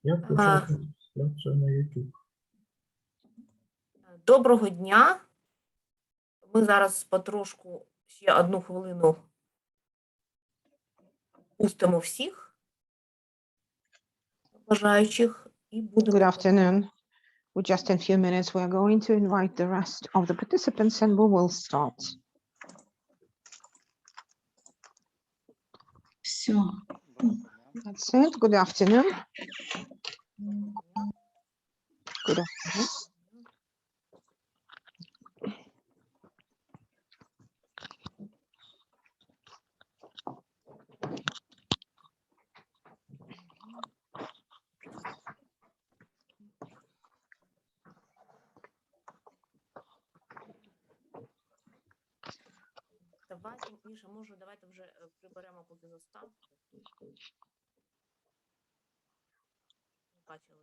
Я включаю трансляцію на YouTube. Доброго дня. Ми зараз потрошку ще 1 хвилину пустимо всіх бажаючих і будемо. Good afternoon. With just a few minutes, we are going to invite the rest of the participants and we will start. Все. That's it. Good afternoon. Good afternoon. Давайте, Міша, може, давайте вже приберемо поки заставку. Бачили.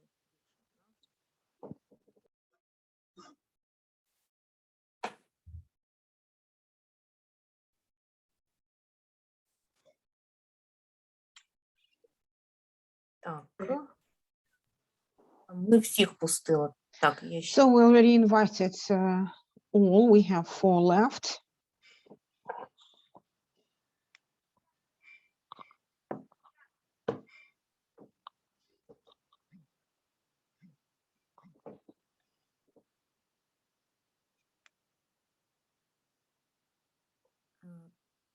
Так. Ми всіх пустили. Так, є ще. So we already invited all. We have 4 left.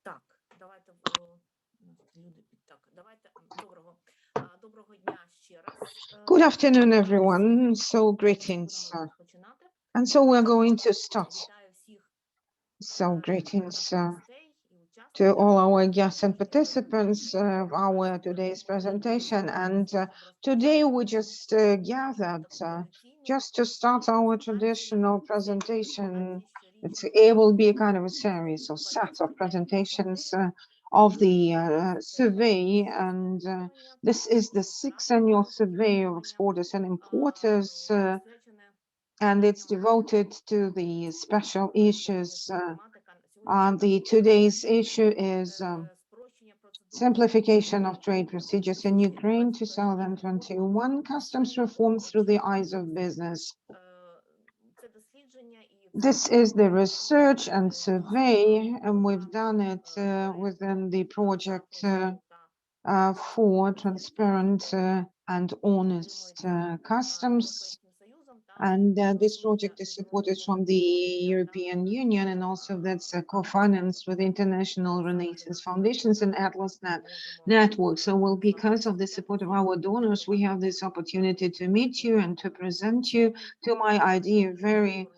Так, давайте люди так. Давайте доброго дня ще раз. Good afternoon, everyone. So greetings. Починати. And so we're going to start. Вітаю всіх So greetings гостей і to учасників. all our guests and participants of our today's presentation. And today we just gathered just to start our traditional presentation. It will be a kind of a series or set of presentations of the survey. And this is the 6th annual survey of exporters and importers. And it's devoted to the special issues. Today's issue is simplification of trade procedures in Ukraine 2021, customs reform through the eyes of business. This is the research and survey, and we've done it within the project for transparent and honest customs. And this project is supported from the European Union, and also that's co-financed with International Renaissance Foundations and Atlas Network. So, well, because of the support of our donors, we have this opportunity to meet you and to present you, to my idea, very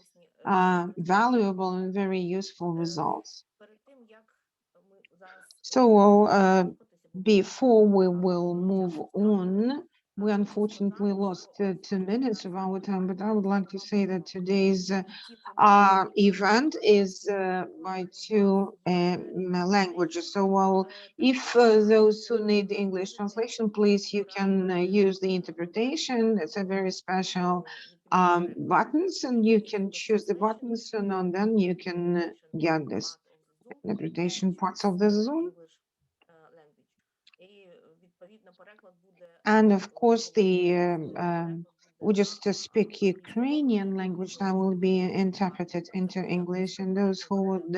valuable and very useful results. So, before we will move on, we unfortunately lost 2 minutes of our time, but I would like to say that today's event is by 2 languages. So, well, if those who need English translation, please, you can use the interpretation. It's a very special buttons, and you can choose the buttons, and then you can get this interpretation parts of the Zoom. And of course, we just speak Ukrainian language that will be interpreted into English, and those who would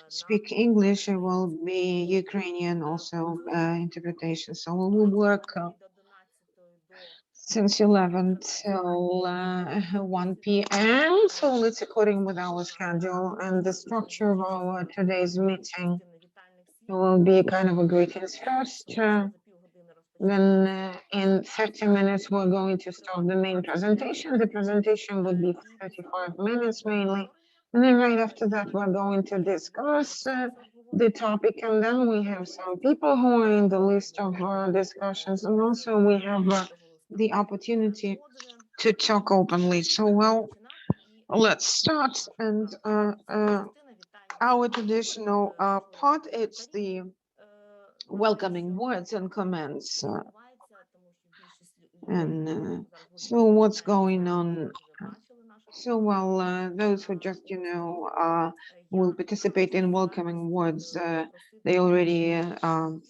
speak English will be Ukrainian also interpretation. So we will work since 11 till 1 p.m. So it's according with our schedule, and the structure of our today's meeting will be kind of a greetings first. Then in 30 minutes, we're going to start the main presentation. The presentation would be 35 minutes mainly. And then right after that, we're going to discuss the topic. And then we have some people who are in the list of discussions. And also we have the opportunity to talk openly. So, well, let's start. And our traditional part, it's the welcoming words and comments. So what's going on? So, well, those who just, will participate in welcoming words, they already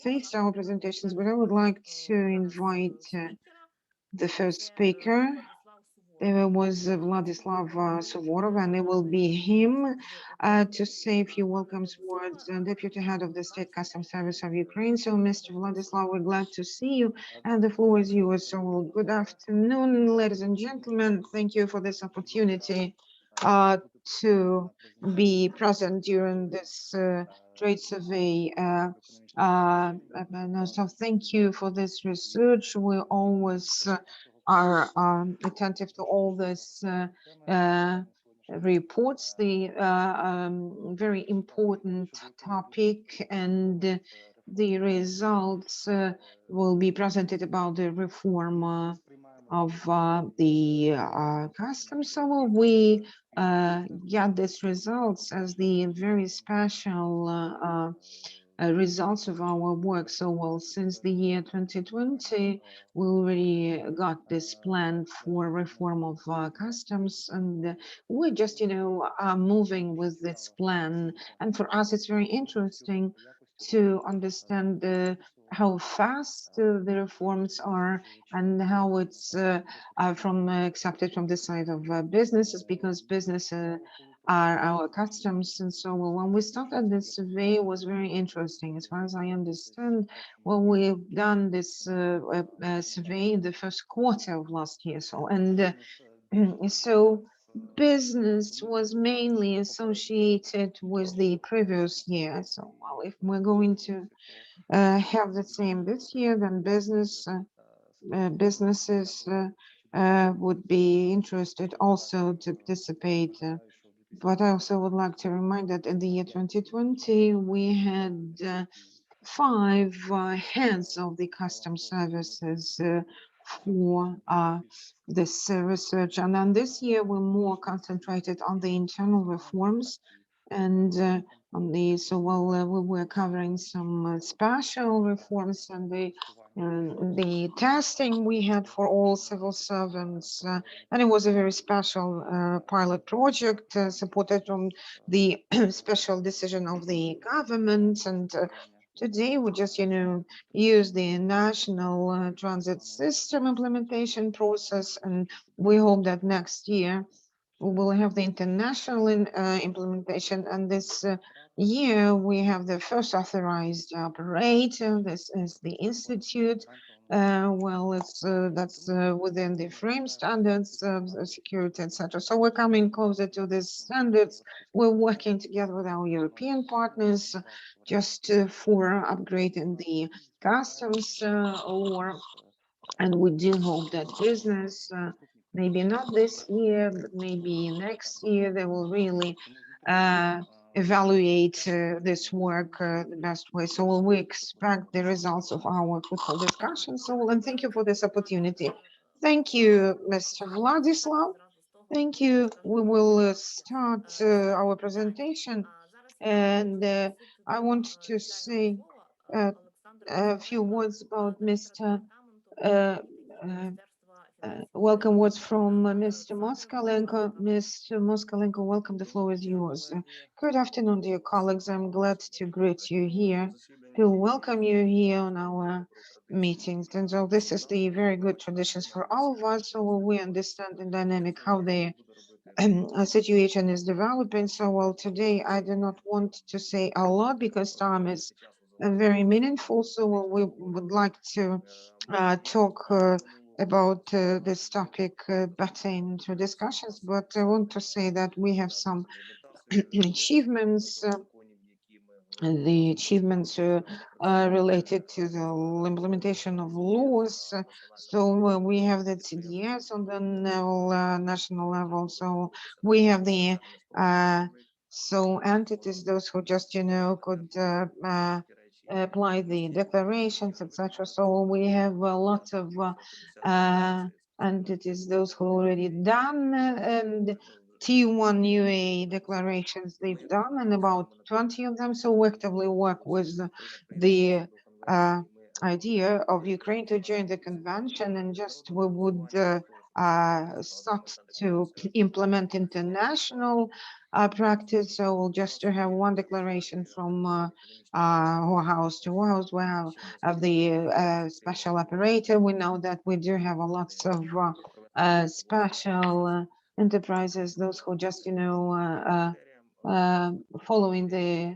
faced our presentations, but I would like to invite The first speaker was Vladislav Suvorov, and it will be him to say a few welcome words, Deputy Head of the State Customs Service of Ukraine. So, Mr. Vladislav, we're glad to see you, and the floor is yours. So, good afternoon, ladies and gentlemen. Thank you for this opportunity to be present during this trade survey. So, thank you for this research. We always are attentive to all this reports, the very important topic, and the results will be presented about the reform of the customs. So we get these results as the very special results of our work. So, well, since the year 2020, we already got this plan for reform of customs, and we're just, moving with this plan. And for us, it's very interesting to understand how fast the reforms are and how it's accepted from the side of businesses, because business are our customs. And so when we started this survey, it was very interesting. As far as I understand, well, we've done this survey in the first quarter of last year. So business was mainly associated with the previous year. So, well, if we're going to have the same this year, then businesses would be interested also to participate. But I also would like to remind that in the year 2020, we had 5 heads of the custom services for this research. And then this year, we're more concentrated on the internal reforms and on the, so while we were covering some special reforms and the testing we had for all civil servants, and it was a very special pilot project supported from the special decision of the government. And today we just, use the national transit system implementation process, and we hope that next year we will have the international implementation. And this year we have the first authorized operator. This is the institute. Well, it's that's within the frame standards of security, etc. So we're coming closer to these standards. We're working together with our European partners just for upgrading the customs law. And we do hope that business, maybe not this year, but maybe next year, they will really evaluate this work the best way. So we expect the results of our fruitful discussion. So, and thank you for this opportunity. Thank you, Mr. Vladislav. Thank you. We will start our presentation. And I want to say a few words about Mr. Welcome words from Mr. Moskalenko. Mr. Moskalenko, welcome. The floor is yours. Good afternoon, dear colleagues. I'm glad to greet you here, to welcome you here on our meetings. And so this is the very good traditions for all of us, so we understand the dynamic, how the situation is developing. So, well, today I do not want to say a lot because time is very meaningful. So we would like to talk about this topic better into discussions, but I want to say that we have some achievements. The achievements related to the implementation of laws. So we have the CDS on the national level. So we have the so entities, those who just could apply the declarations, etc. So we have a lot of entities, those who already done and T1 UA declarations they've done, and about 20 of them. So we actively work with the idea of Ukraine to join the convention, and just we would sought to implement international practice. So we'll just to have one declaration from warehouse to warehouse. We have the special operator. We know that we do have a lots of special enterprises, those who just, following the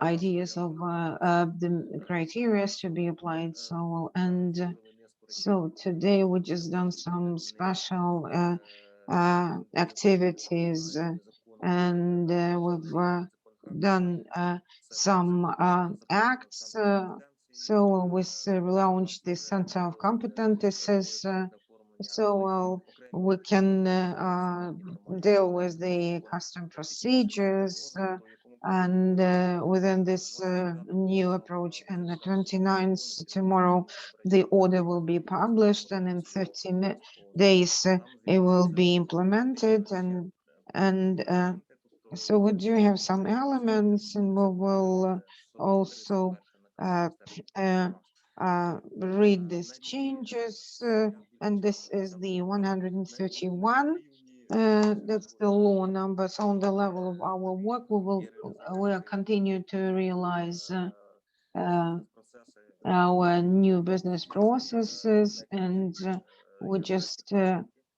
ideas of the criteria to be applied. So, and so today we just done some special activities and we've done some acts. So we launched the Center of Competences. So we can deal with the custom procedures and within this new approach. And the 29th tomorrow, the order will be published, and in 30 days it will be implemented. And so we do have some elements, and we will also read these changes. And this is the 131. That's the law number. So on the level of our work, we will continue to realize our new business processes, and we're just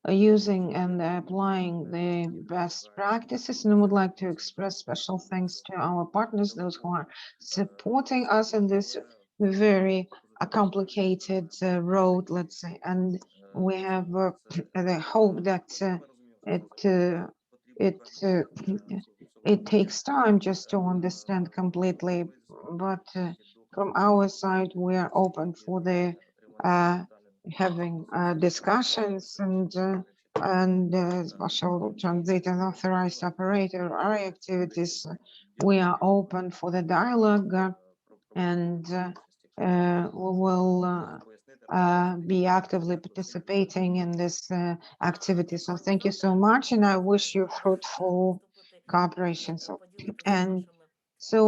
using and applying the best practices. And I would like to express special thanks to our partners, those who are supporting us in this very complicated road, let's say. And we have the hope that it takes time just to understand completely, but from our side, we are open for the having discussions and special transit and authorized operator our activities. We are open for the dialogue and we will be actively participating in this activity. So thank you so much, and I wish you fruitful cooperation. So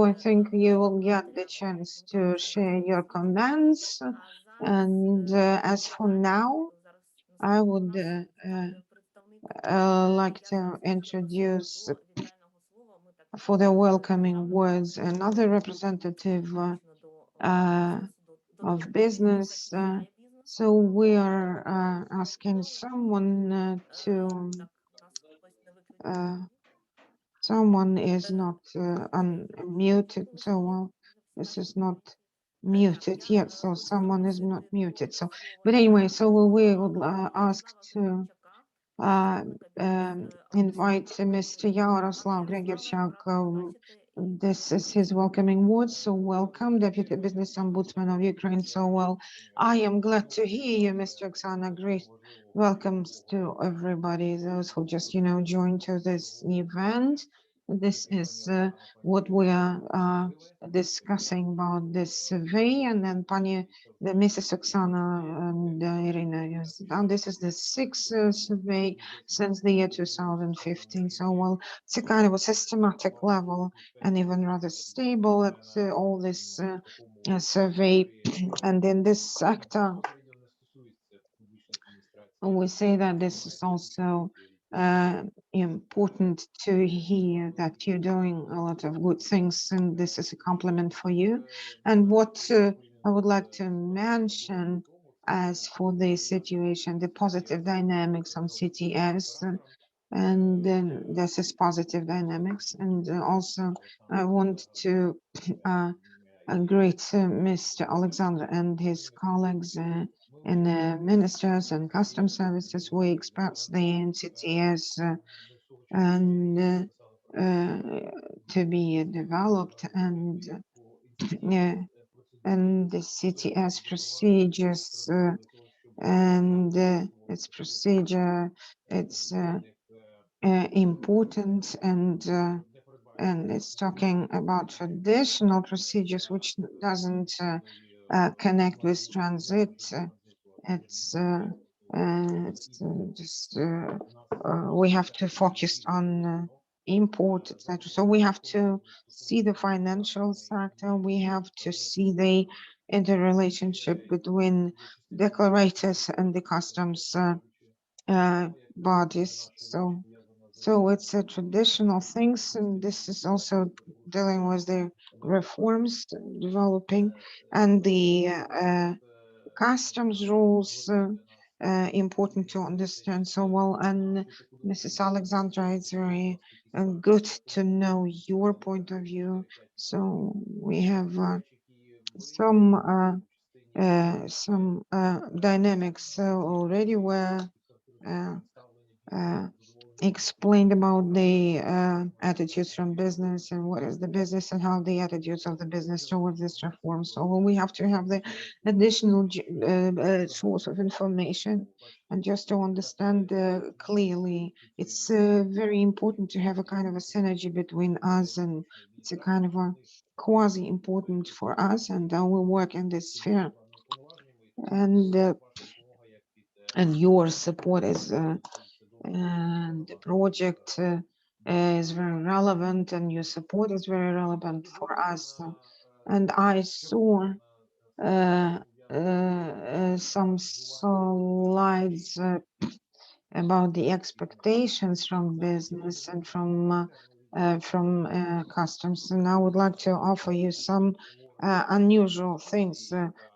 I think you will get the chance to share your comments. And as for now, I would like to introduce for the welcoming words another representative of business. So we are asking someone to someone is not unmuted, so this is not muted yet, so someone is not muted. So, but anyway, so we would ask to invite Mr. Yaroslav Gregorchuk. This is his welcoming words. So welcome, Deputy Business Ombudsman of Ukraine. So well, I am glad to hear you, Mr. Oksana. Great welcomes to everybody, those who just, joined to this event. This is what we are discussing about this survey, and then Mrs. Oksana and Irina has done. This is the sixth survey since the year 2015. So, well, it's a kind of a systematic level and even rather stable at all this survey. And in this sector, we say that this is also important to hear that you're doing a lot of good things, and this is a compliment for you. And what I would like to mention as for this situation, the positive dynamics on CTS, and then this is positive dynamics. And also I want to greet Mr. Alexander and his colleagues in ministers and custom services. We expect the NCTS and to be developed, and the CTS procedures and its procedure, it's important, and it's talking about traditional procedures which doesn't connect with transit. It's just we have to focus on import, etc. So we have to see the financial sector. We have to see the interrelationship between declarators and the customs bodies. So it's a traditional things, and this is also dealing with the reforms developing and the customs rules important to understand so well. And Mrs. Alexandra, it's very good to know your point of view. So we have some dynamics already were uh, uh, explained about the attitudes from business and what is the business and how the attitudes of the business towards this reform. So we have to have the additional source of information, and just to understand clearly, it's very important to have a kind of a synergy between us, and it's a kind of a quasi important for us, and we work in this sphere. And your support is and the project is very relevant, and your support is very relevant for us. And I saw uh, some slides about the expectations from business and from customs, and I would like to offer you some unusual things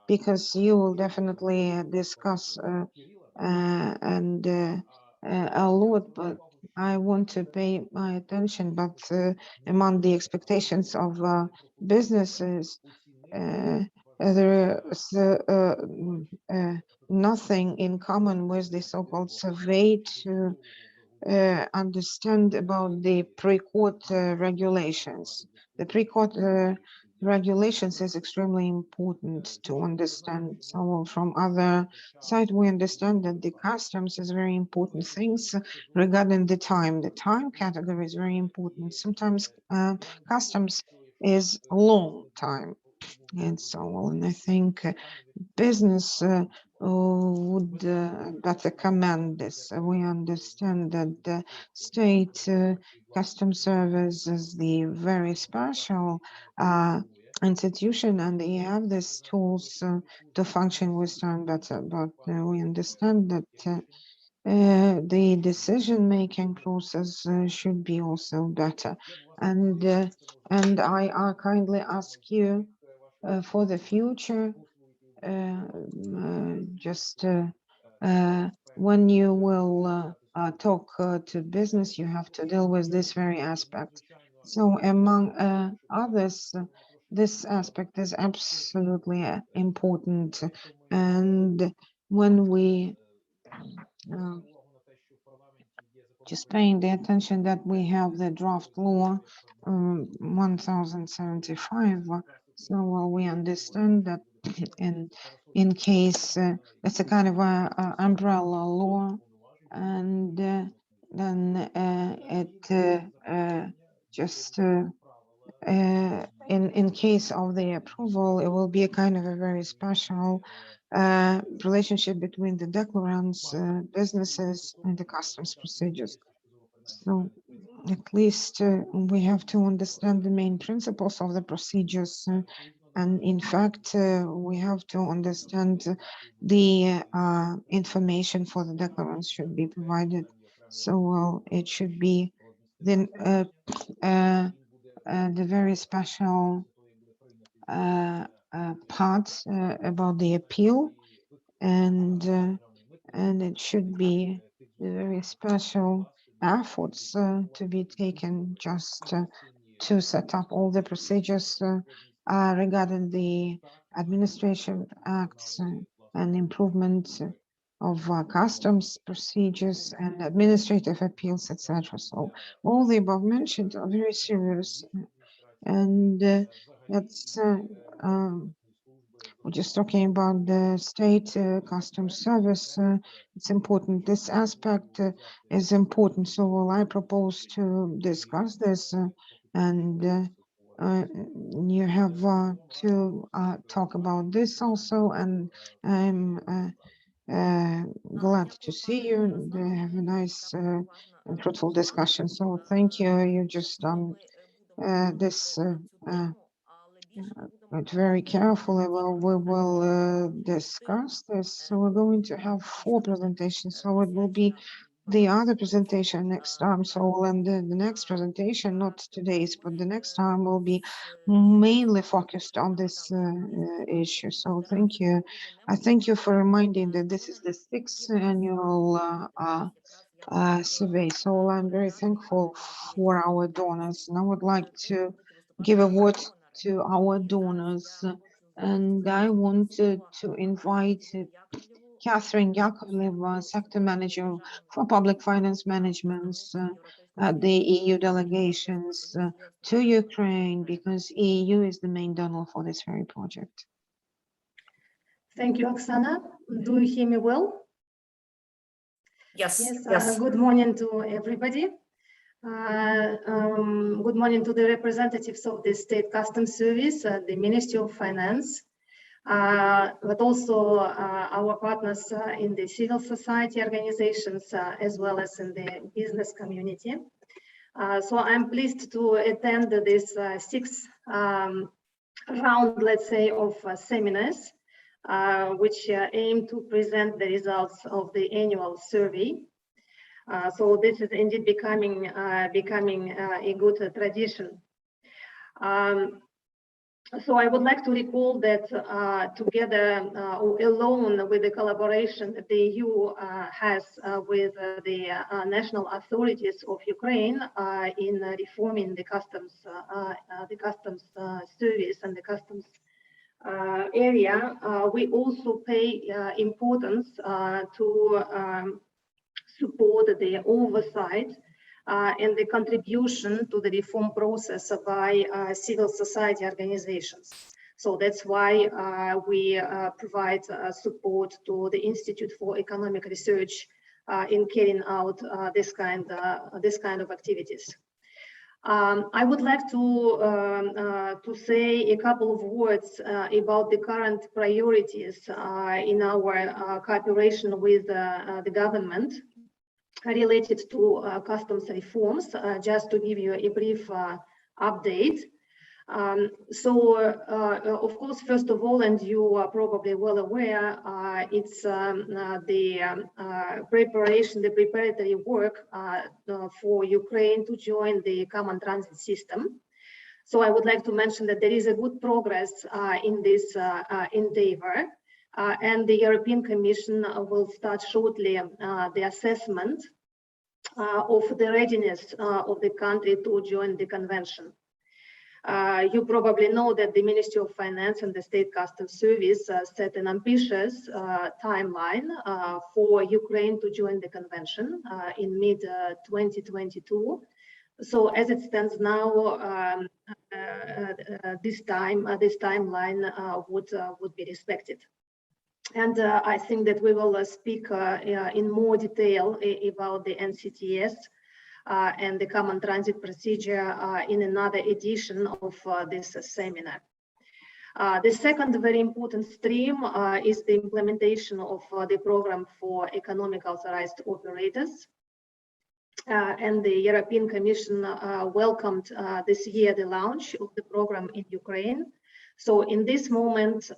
because you will definitely discuss and a lot, but I want to pay my attention. But among the expectations of businesses, there is nothing in common with the so-called survey to understand about the pre-court regulations. The pre-court regulations is extremely important to understand. So from other side, we understand that the customs is very important things regarding the time. The time category is very important. Sometimes customs is long time and so on. I think business would better command this. We understand that the state custom service is the very special institution, and they have these tools to function with time better. But we understand that the decision-making process should be also better. And I kindly ask you for the future, just when you will talk to business, you have to deal with this very aspect. So among others, this aspect is absolutely important. And when we just paying the attention that we have the draft law 1075, so we understand that in case it's a kind of a umbrella law, and then it just in case of the approval, it will be a kind of a very special relationship between the declarants, businesses, and the customs procedures. So at least we have to understand the main principles of the procedures. And in fact, we have to understand the information for the declarants should be provided. So it should be then the very special part about the appeal, and it should be the very special efforts to be taken just to set up all the procedures regarding the administrative acts and improvement of customs procedures and administrative appeals, etc. So all the above mentioned are very serious, and that's we're just talking about the state customs service. It's important. This aspect is important. So well, I propose to discuss this, and you have to talk about this also. And I'm glad to see you and have a nice and fruitful discussion. So thank you. You just this but very carefully, we will discuss this. So we're going to have 4 presentations. So it will be the other presentation next time. So and the next presentation, not today's, but the next time will be mainly focused on this issue. So thank you. I thank you for reminding that this is the 6th annual survey. So I'm very thankful for our donors, and I would like to give a word to our donors. And I wanted to invite Catherine Yakovleva, Sector Manager for Public Finance Management at the EU delegations to Ukraine, because EU is the main donor for this very project. Thank you, Oksana. Do you hear me well? Yes, Yes. yes. Good morning to everybody. Good morning to the representatives of the State Customs Service, the Ministry of Finance, but also our partners in the civil society organizations, as well as in the business community. So I'm pleased to attend this 6th round, let's say, of seminars, which aim to present the results of the annual survey. So this is indeed becoming a good tradition. So I would like to recall that together or alone with the collaboration that the EU has with the national authorities of Ukraine in reforming the customs service and the customs area, we also pay importance to support the oversight and the contribution to the reform process by civil society organizations. So that's why we provide support to the Institute for Economic Research in carrying out this kind of activities. I would like to say a couple of words about the current priorities in our cooperation with the government related to customs reforms, just to give you a brief update. Of course, first of all, and you are probably well aware, it's the preparatory work for Ukraine to join the common transit system. So I would like to mention that there is a good progress in this endeavor. And the European Commission will start shortly the assessment of the readiness of the country to join the convention. You probably know that the Ministry of Finance and the State Customs Service set an ambitious timeline for Ukraine to join the convention in mid-2022. So as it stands now, this timeline would be respected. And I think that we will speak in more detail about the NCTS and the common transit procedure in another edition of this seminar. The second very important stream is the implementation of the program for economic authorized operators. And the European Commission welcomed this year the launch of the program in Ukraine. So in this moment,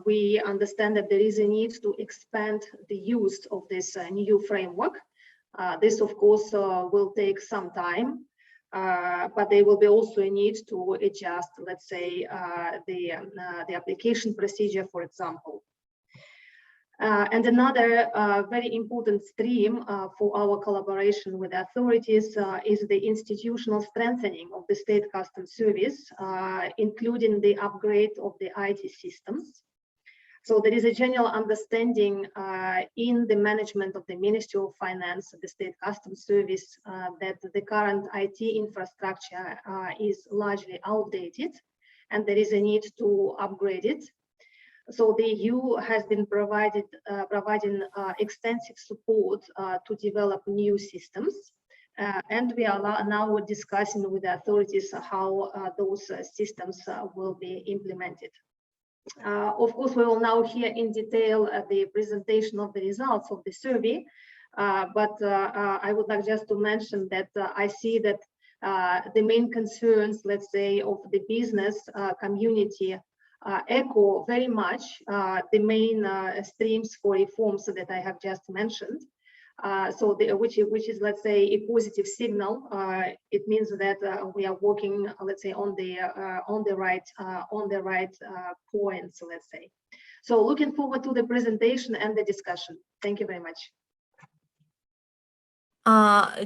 we understand that there is a need to expand the use of this new framework. This, of course, will take some time, but there will be also a need to adjust, let's say, the application procedure, for example. And another very important stream for our collaboration with authorities is the institutional strengthening of the State Customs Service, including the upgrade of the IT systems. So there is a general understanding in the management of the Ministry of Finance, the State Customs Service, that the current IT infrastructure is largely outdated, and there is a need to upgrade it. So the EU has been providing extensive support to develop new systems, and we are now discussing with the authorities how those systems will be implemented. Of course, we will now hear in detail the presentation of the results of the survey, but I would like just to mention that I see that the main concerns, let's say, of the business community echo very much the main streams for reforms that I have just mentioned. Which is, let's say, a positive signal. It means that we are working, let's say, on the right points, let's say. So looking forward to the presentation and the discussion. Thank you very much.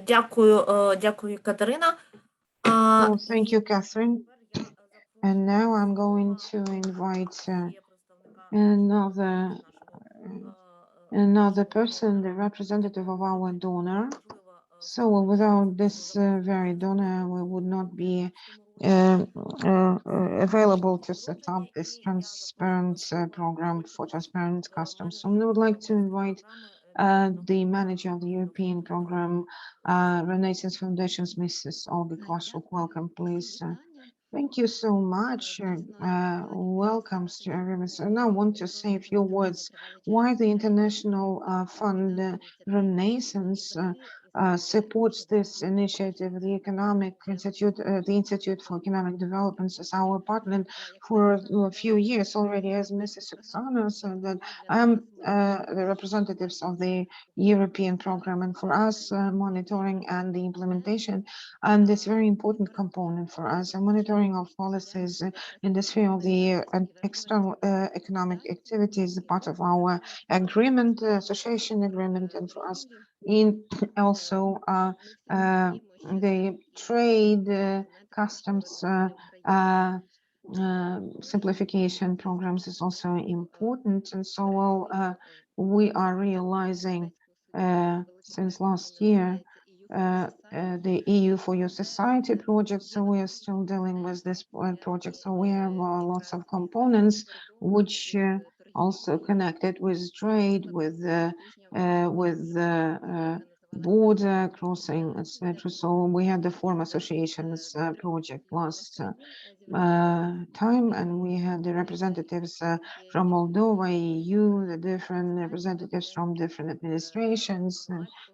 Дякую, Катерина. Oh, thank you, Catherine. And now I'm going to invite another person, the representative of our donor. So without this very donor, we would not be available to set up this transparent program for transparent customs. So we would like to invite the manager of the European program, Renaissance Foundation's Mrs. Olga Kwashuk. Welcome, please. Thank you so much. Welcome to everyone. And I want to say a few words why the International Fund Renaissance supports this initiative. The Economic Institute, the Institute for Economic Development, is our partner for a few years already. As Mrs. Oksana said, that I'm the representatives of the European program, and for us, monitoring and the implementation, and this very important component for us, monitoring of policies in the sphere of the external economic activities, part of our agreement, association agreement, and for us in also the trade customs simplification programs is also important. And so we are realizing since last year the EU for Your Society project, so we are still dealing with this project. So we have lots of components which also connected with trade, with border crossing, etc. So we had the Forum Associations project last time, and we had the representatives from Moldova, EU, the different representatives from different administrations,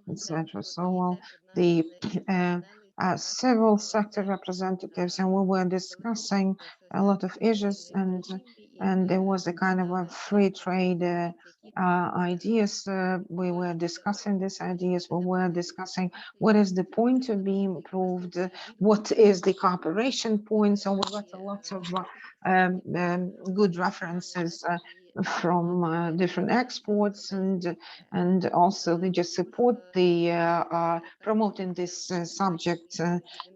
etc. So the several sector representatives, and we were discussing a lot of issues, and there was a kind of a free trade ideas. We were discussing these ideas. We were discussing what is the point to be improved, what is the cooperation point. So we got a lot of good references from different exports, and also they just support the promoting this subject,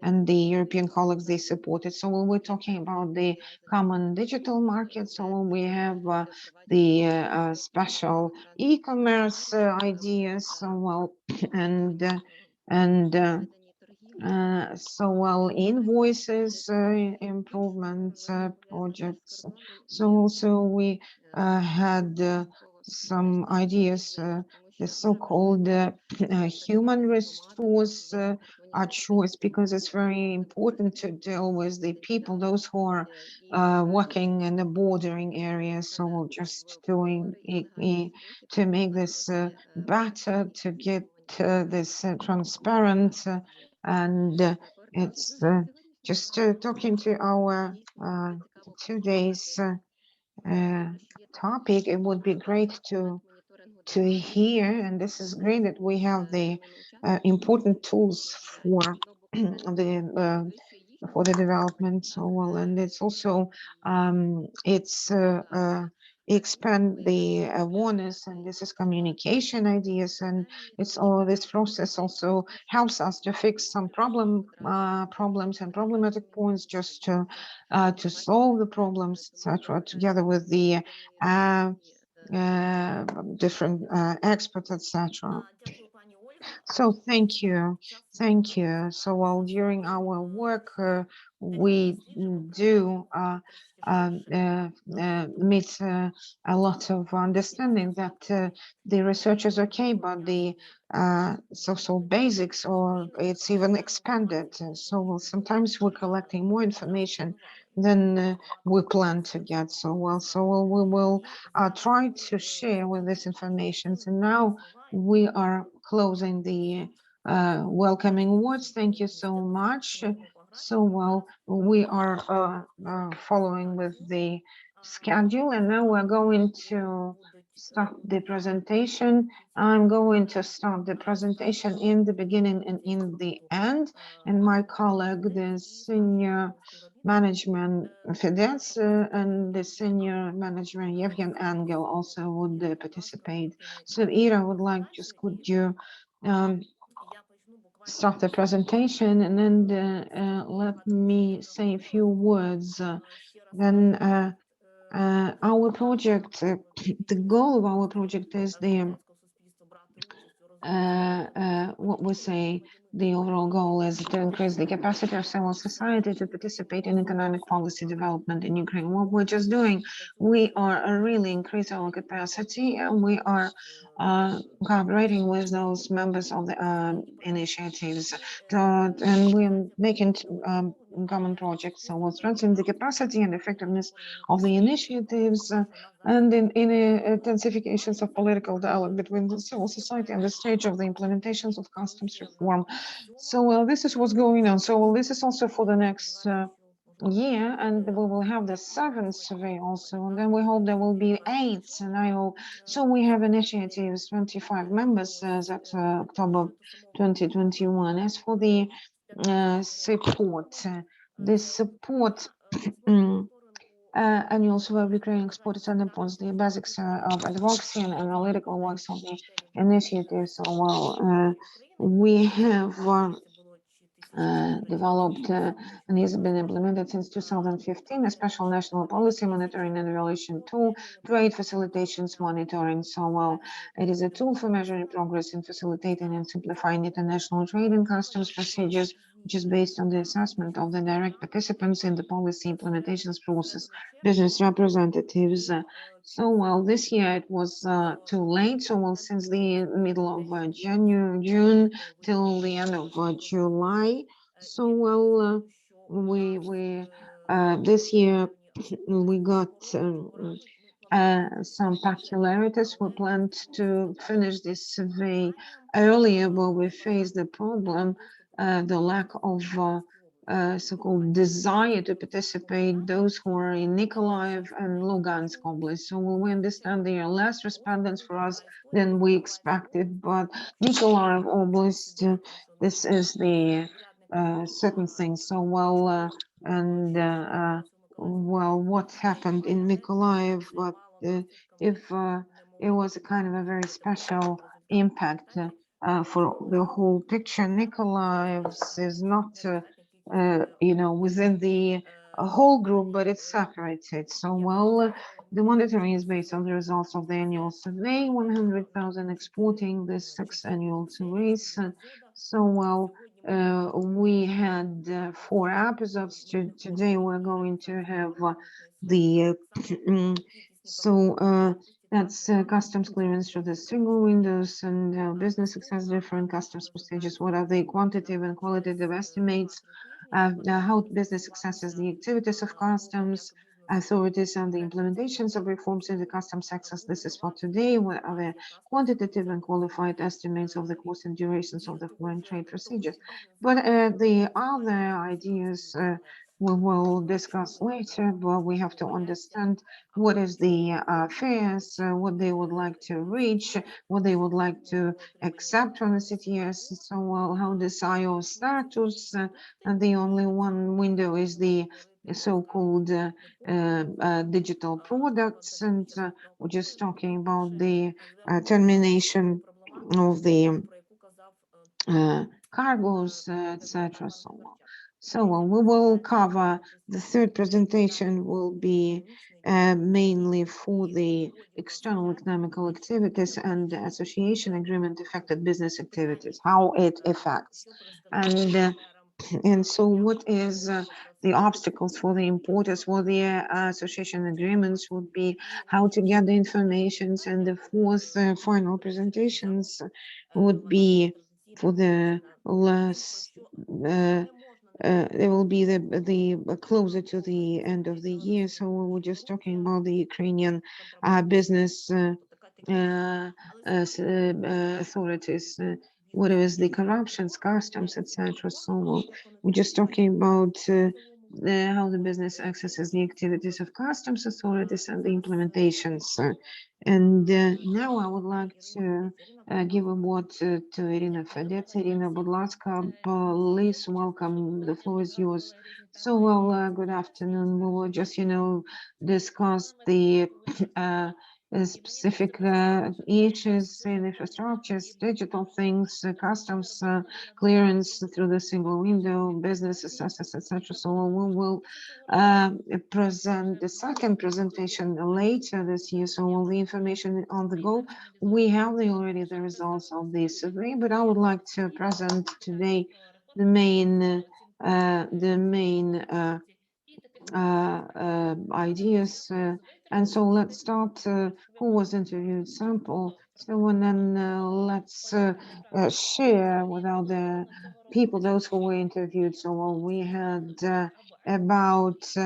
and the European colleagues, they support it. So we're talking about the common digital market. So we have the special e-commerce ideas, so invoices, improvements, projects. So also we had some ideas, the so-called human resource choice, because it's very important to deal with the people, those who are working in the bordering areas. So we're just doing to make this better, to get this transparent, and it's just talking to our today's topic. It would be great to hear, and this is great that we have the important tools for the development. So well, and it's also it's expand the awareness, and this is communication ideas, and it's all this process also helps us to fix some problems and problematic points, just to solve the problems, etc., together with the different experts, etc. So thank you. So while during our work, we do meet a lot of understanding that the research is okay, but the social basics, or it's even expanded. So sometimes we're collecting more information than we plan to get. So we will try to share with this information. So now we are closing the welcoming words. Thank you so much. So well, we are following with the schedule, and now we're going to start the presentation. I'm going to start the presentation in the beginning and in the end, and my colleague, the senior management Fedez and the senior management Yevgen Angel also would participate. So Ira would like, just could you start the presentation, and then let me say a few words. Then our project, the goal of our project is what we say, the overall goal is to increase the capacity of civil society to participate in economic policy development in Ukraine. What we're just doing, we are really increasing our capacity, and we are cooperating with those members of the initiatives, and we're making common projects. So we'll strengthen the capacity and effectiveness of the initiatives, and in intensifications of political dialogue between the civil society and the stage of the implementations of customs reform. So this is what's going on. So this is also for the next year, and we will have the 7th survey also, and then we hope there will be 8, and I hope so. We have initiatives, 25 members as at October 2021. As for the support, this support annual survey Ukraine exported and imports the basics of advocacy and analytical works of the initiative. So well, we have developed and has been implemented since 2015 a special national policy monitoring and evaluation tool, trade facilitations monitoring. So well, it is a tool for measuring progress in facilitating and simplifying international trade and customs procedures, which is based on the assessment of the direct participants in the policy implementations process, business representatives. So well, this year it was too late. So well, since the middle of June till the end of July. So well, we this year we got some peculiarities. We planned to finish this survey earlier, but we faced the problem, the lack of so-called desire to participate, those who are in Nikolaev and Lugansk Oblast. So we understand there are less respondents for us than we expected, but Nikolaev Oblast, this is the certain thing. So well, well, what happened in Mykolaiv, but if it was a kind of a very special impact for the whole picture. Mykolaiv is not, you know, within the whole group, but it's separated. So well, the monitoring is based on the results of the annual survey, 100,000 exporting the 6 annual surveys. So well, we had 4 episodes. Today we're going to have the that's customs clearance through the single windows and business success different customs procedures. What are the quantitative and qualitative estimates? How business successes the activities of customs authorities and the implementations of reforms in the customs sectors. This is for today. What are the quantitative and qualified estimates of the cost and durations of the foreign trade procedures? But the other ideas we will discuss later, but we have to understand what is the fares, what they would like to reach, what they would like to accept from the CTS. So well, how this IO status, and the only one window is the so-called digital products, and we're just talking about the termination of the cargoes, etc. So we will cover the 3rd presentation will be mainly for the external economical activities and the association agreement affected business activities, how it affects. And so what is the obstacles for the importers, what the association agreements would be, how to get the informations, and the 4th final presentations would be for the last it will be the closer to the end of the year. So we were just talking about the Ukrainian business authorities what is the corruptions, customs, etc. So we're just talking about how the business accesses the activities of customs authorities and the implementations. And now I would like to give a word to Irina Fedets. Irina Budlatska, please welcome. The floor is yours. So, well, good afternoon. We will just, discuss the specific issues in infrastructures, digital things, customs clearance through the single window, business assessors, etc. So we will present the second presentation later this year. So all the information on the go, we have already the results of the survey, but I would like to present today the main ideas. And so let's start who was interviewed sample. So and then let's share with other people, those who were interviewed. So we had about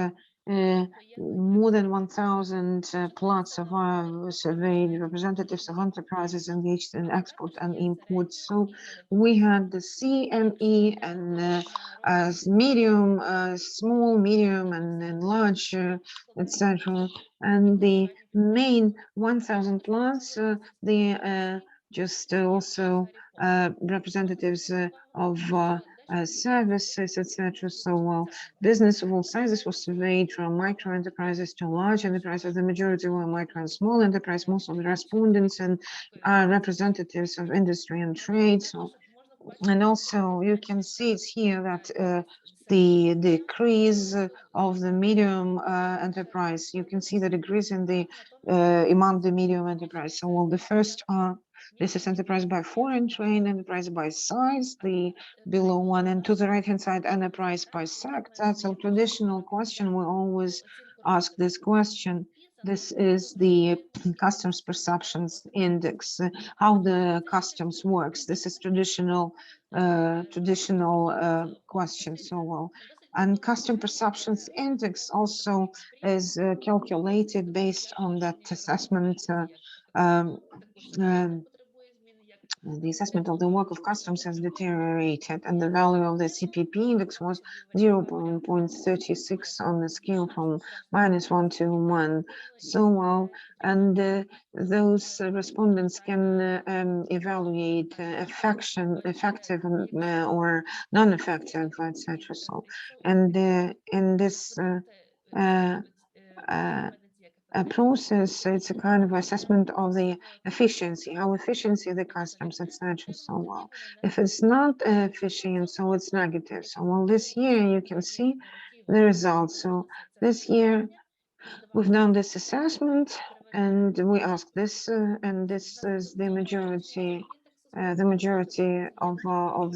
more than 1,000 plots of our surveyed representatives of enterprises engaged in export and import. So we had the CME and medium, small, medium, and large, etc. And the main 1,000 plots, the just also representatives of services, etc. So business of all sizes was surveyed from micro enterprises to large enterprises. The majority were micro and small enterprise. Most of the respondents and representatives of industry and trade. So, and also you can see it here that the decrease of the medium enterprise, you can see the decrease in the among the medium enterprise. So well, the first this is enterprise by foreign trade, enterprise by size, the below one, and to the right hand side, enterprise by sector. So traditional question, we always ask this question. This is the customs perceptions index, how the customs works. This is traditional question. So well, and custom perceptions index also is calculated based on that assessment. The assessment of the work of customs has deteriorated, and the value of the CPP index was 0.36 on the scale from -1 to 1. So well, and those respondents can evaluate effective or non-effective, etc. So, and in this a process, it's a kind of assessment of the efficiency, how efficiency the customs, etc. So well, if it's not efficient, so it's negative. So well, this year you can see the results. So this year we've done this assessment and we asked this, and this is the majority. The majority of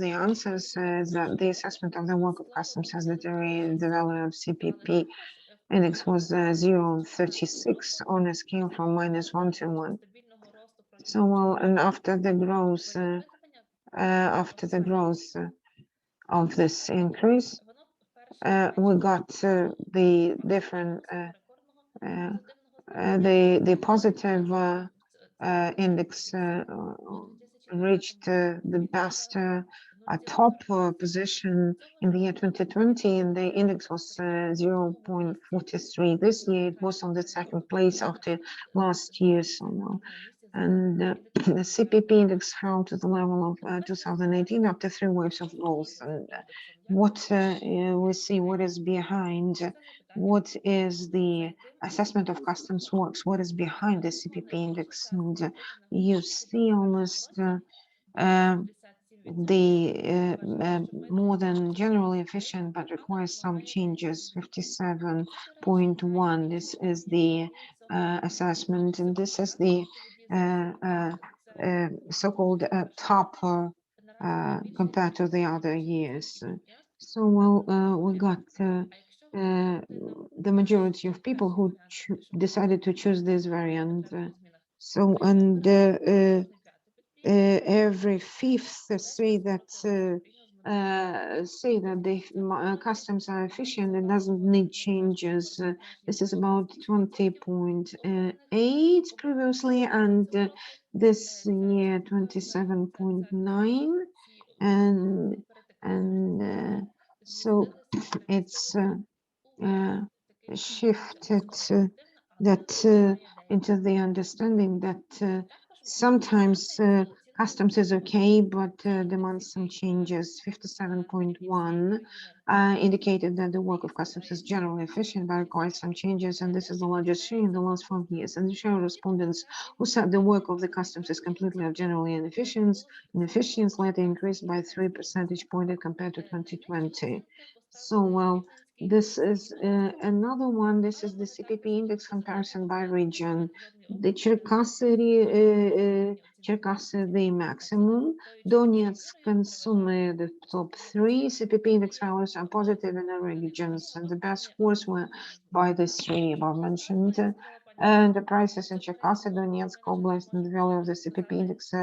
the answers is that the assessment of the work of customs has deteriorated. The value of CPP index was 0.36 on a scale from -1 to 1. So well, and after the growth of this increase, we got the different the positive index reached the best top position in the year 2020, and the index was 0.43. This year it was on the second place after last year. So, and the CPP index fell to the level of 2018 after 3 waves of growth. And what we see, what is behind, what is the assessment of customs works, what is behind the CPP index, and you see almost more than generally efficient, but requires some changes. 57.1. This is the assessment, and this is the so-called top compared to the other years. So well, we got the majority of people who decided to choose this variant. So and every fifth say that say that the customs are efficient and doesn't need changes. This is about 20.8 previously, and this year 27.9, and so it's shifted that into the understanding that sometimes customs is okay, but demands some changes. 57.1 indicated that the work of customs is generally efficient, but requires some changes, and this is the largest share in the last 5 years. And the share of respondents who said the work of the customs is completely or generally inefficient slightly increased by 3 percentage points compared to 2020. So, well, this is another one. This is the CPP index comparison by region. The Cherkasy the maximum, Donetsk and Sumy the top 3. CPP index values are positive in the regions, and the best scores were by the 3 above mentioned. And the prices in Cherkasy, Donetsk Oblast, and the value of the CPP index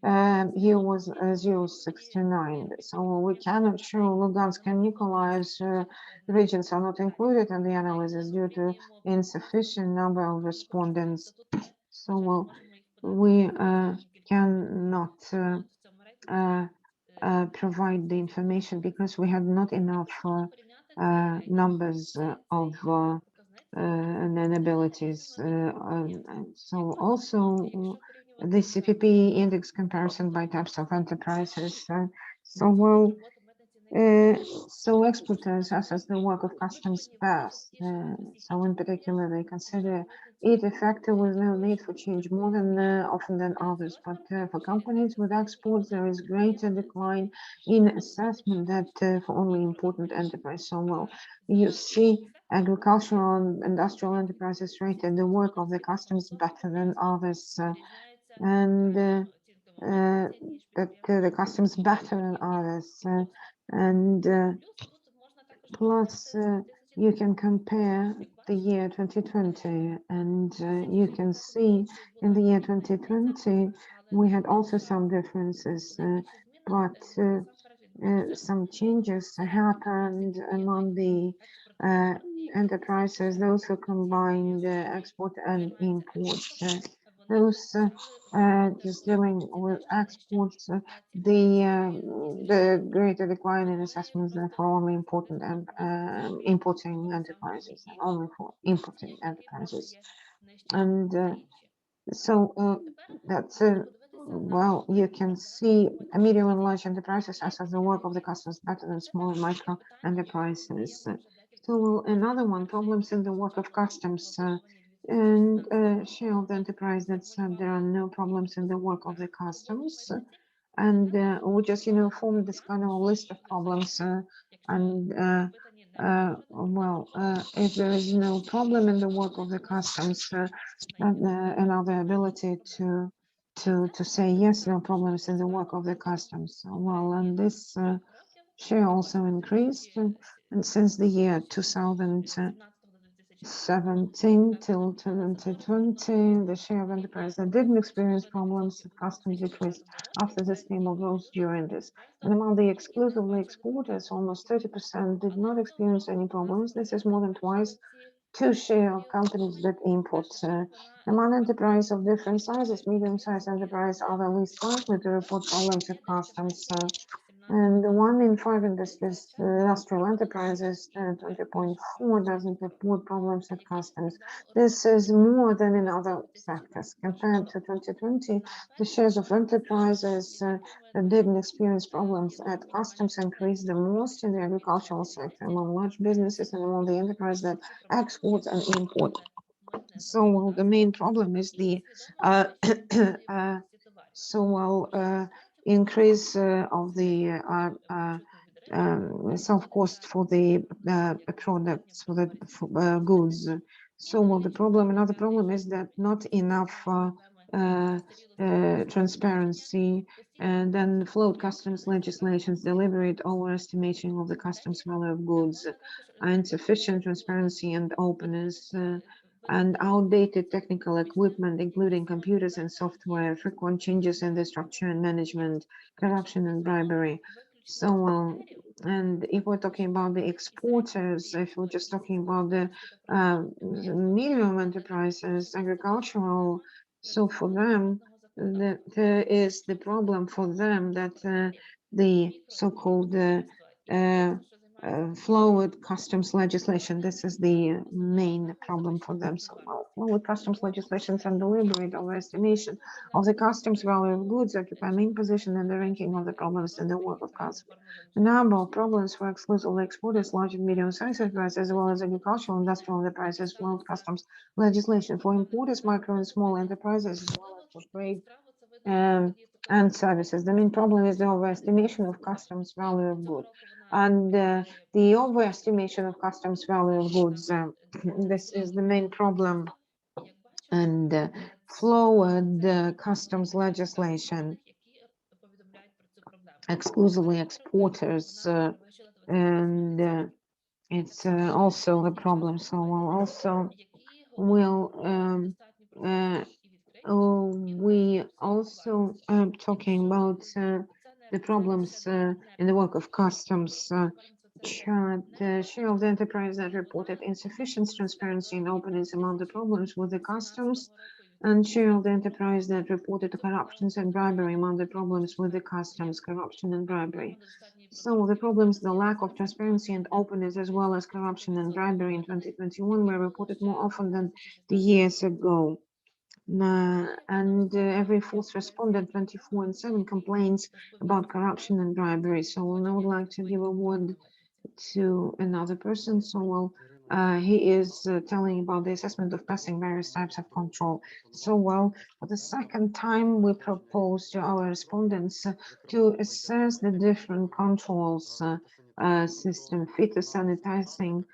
here was 0.69. So we cannot show Lugansk and Nikolaev's regions are not included in the analysis due to insufficient number of respondents. So we cannot provide the information because we had not enough numbers of and abilities. So also the CPP index comparison by types of enterprises. So exporters assess the work of customs best. So in particular, they consider it effective with no need for change more than often than others. But for companies with exports, there is greater decline in assessment that for only important enterprise. So well, you see agricultural and industrial enterprises rated the work of the customs better than others. That the customs better than others, and plus you can compare the year 2020, and you can see in the year 2020 we had also some differences, but some changes happened among the enterprises, those who combined export and import. Those just dealing with exports, the greater decline in assessments than for only important and importing enterprises, and only for importing enterprises. And so that's well, you can see a medium and large enterprises assess the work of the customs better than small and micro enterprises. So another one, problems in the work of customs, and share of the enterprise that said there are no problems in the work of the customs, and we just formed this kind of a list of problems, and well, if there is no problem in the work of the customs, another ability to say yes, no problems in the work of the customs. Well, and this share also increased, and since the year 2017 till 2020, the share of enterprise that didn't experience problems at customs decreased after the stable growth during this. And among the exclusively exporters, almost 30% did not experience any problems. This is more than twice to share of companies that import. Among enterprise of different sizes, medium-sized enterprise are the least likely to report problems at customs. And 1 in 5 industrial enterprises, 20.4, doesn't report problems at customs. This is more than in other sectors. Compared to 2020, the shares of enterprises that didn't experience problems at customs increased the most in the agricultural sector, among large businesses and among the enterprises that export and import. So the main problem is the increase of the self-cost for the products, for the goods. So another problem is that not enough transparency, and then float customs legislations deliberate overestimation of the customs value of goods, insufficient transparency and openness, and outdated technical equipment, including computers and software, frequent changes in the structure and management, corruption and bribery. So, and if we're talking about the exporters, if we're just talking about the medium enterprises, agricultural, so for them, there is the problem for them that the so-called fluid customs legislation, this is the main problem for them. So, fluid customs legislations and deliberate overestimation of the customs value of goods occupy main position in the ranking of the problems in the work of customs. The number of problems for exclusively exporters, large and medium-sized enterprises, as well as agricultural industrial enterprises, fluid customs legislation for importers, micro and small enterprises, as well as for trade and services. The main problem is the overestimation of customs value of goods. And the overestimation of customs value of goods, this is the main problem. And fluid customs legislation, exclusively exporters, and it's also a problem. So we also talking about the problems in the work of customs. Share of the enterprise that reported insufficient transparency and openness among the problems with the customs, and share of the enterprise that reported corruptions and bribery among the problems with the customs, corruption and bribery. So the problems, the lack of transparency and openness, as well as corruption and bribery in 2021 were reported more often than the years ago. And every fourth respondent, 24 and 7, complains about corruption and bribery. So I would like to give a word to another person. So he is telling about the assessment of passing various types of control. So for the second time, we propose to our respondents to assess the different controls system, phytosanitizing,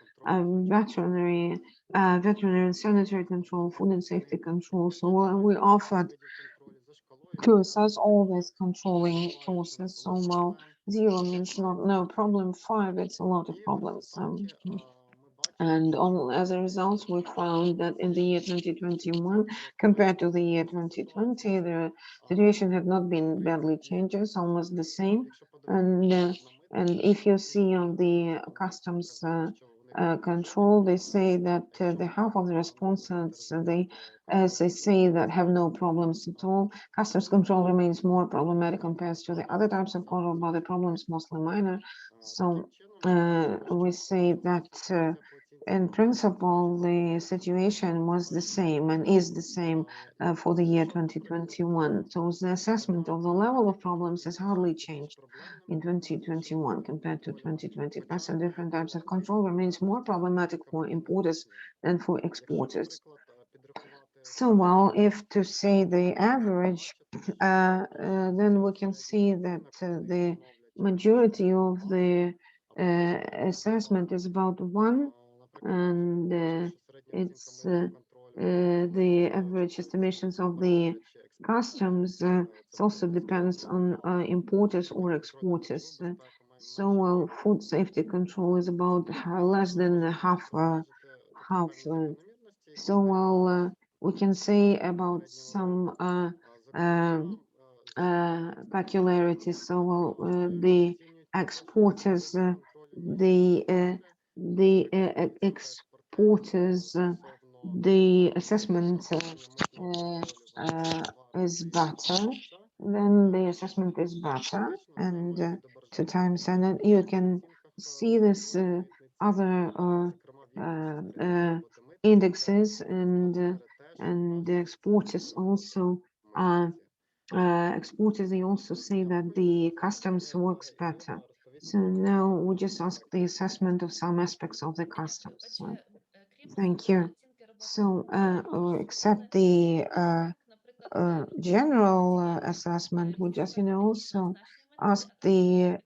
veterinary and sanitary control, food and safety control. So we offered to assess all these controlling forces. So 0 means no problem, 5 it's a lot of problems. And as a result, we found that in the year 2021, compared to the year 2020, the situation had not been badly changed, almost the same. And if you see on the customs control, they say that the half of the respondents, they say that have no problems at all. Customs control remains more problematic compared to the other types of control, but the problems mostly minor. So we say that in principle, the situation was the same and is the same for the year 2021. So the assessment of the level of problems has hardly changed in 2021 compared to 2020. Plus, different types of control remains more problematic for importers than for exporters. So, if to say the average, then we can see that the majority of the assessment is about 1, and it's the average estimations of the customs. It also depends on importers or exporters. So food safety control is about less than half. So we can say about some peculiarities. So the exporters, the exporters, the assessment is better. Then the assessment is better, and 2 times, and then you can see this other indexes, and the exporters also exporters, they also say that the customs works better. So now we just ask the assessment of some aspects of the customs. So, thank you. So except the general assessment, we just also ask the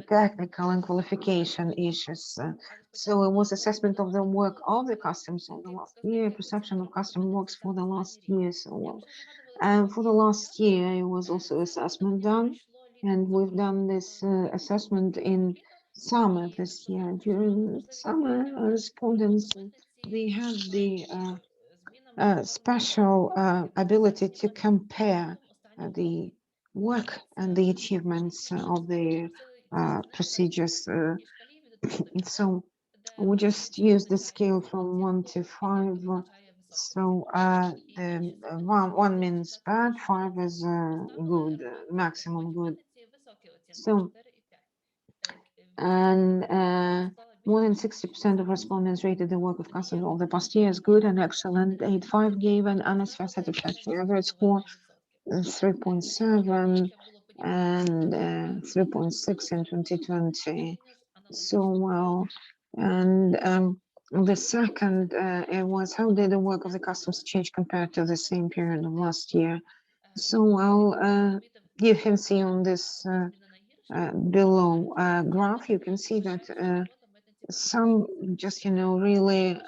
technical and qualification issues. So it was assessment of the work of the customs of the last year, perception of custom works for the last year. So and for the last year, it was also assessment done, and we've done this assessment in summer this year. During summer, respondents, they have the special ability to compare the work and the achievements of the procedures. So we just use the scale from 1 to 5. So 1 means bad, 5 is good, maximum good. So, and more than 60% of respondents rated the work of customs of the past year as good and excellent. 8.5 gave an honest satisfactory average score 3.7 and 3.6 in 2020. So well, and the second it was how did the work of the customs change compared to the same period of last year? So well, you can see on this below graph, you can see that some just really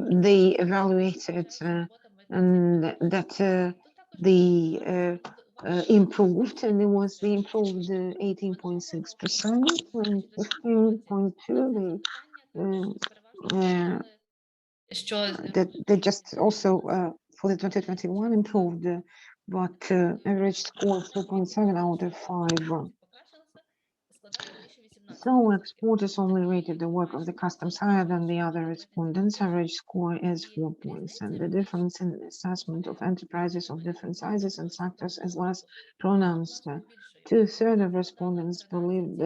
they evaluated and that the improved, and it was the improved 18.6% and 15.2 they just also for the 2021 improved, but average score 4.7 out of 5. So exporters only rated the work of the customs higher than the other respondents. Average score is 4 points, and the difference in assessment of enterprises of different sizes and sectors is less pronounced. 2/3 of respondents believe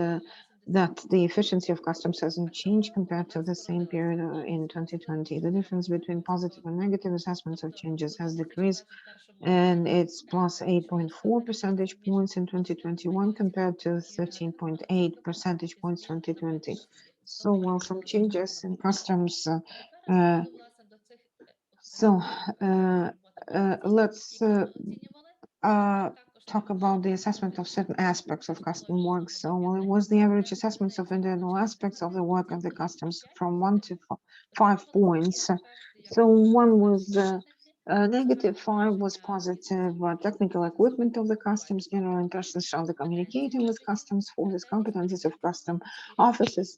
that the efficiency of customs hasn't changed compared to the same period in 2020. The difference between positive and negative assessments of changes has decreased, and it's plus 8.4 percentage points in 2021 compared to 13.8 percentage points 2020. So while some changes in customs, let's talk about the assessment of certain aspects of custom work. So well, it was the average assessments of individual aspects of the work of the customs from 1 to 5 points. So 1 was -5 was positive. Technical equipment of the customs, general impressions of the communicating with customs forces, competencies of custom officers,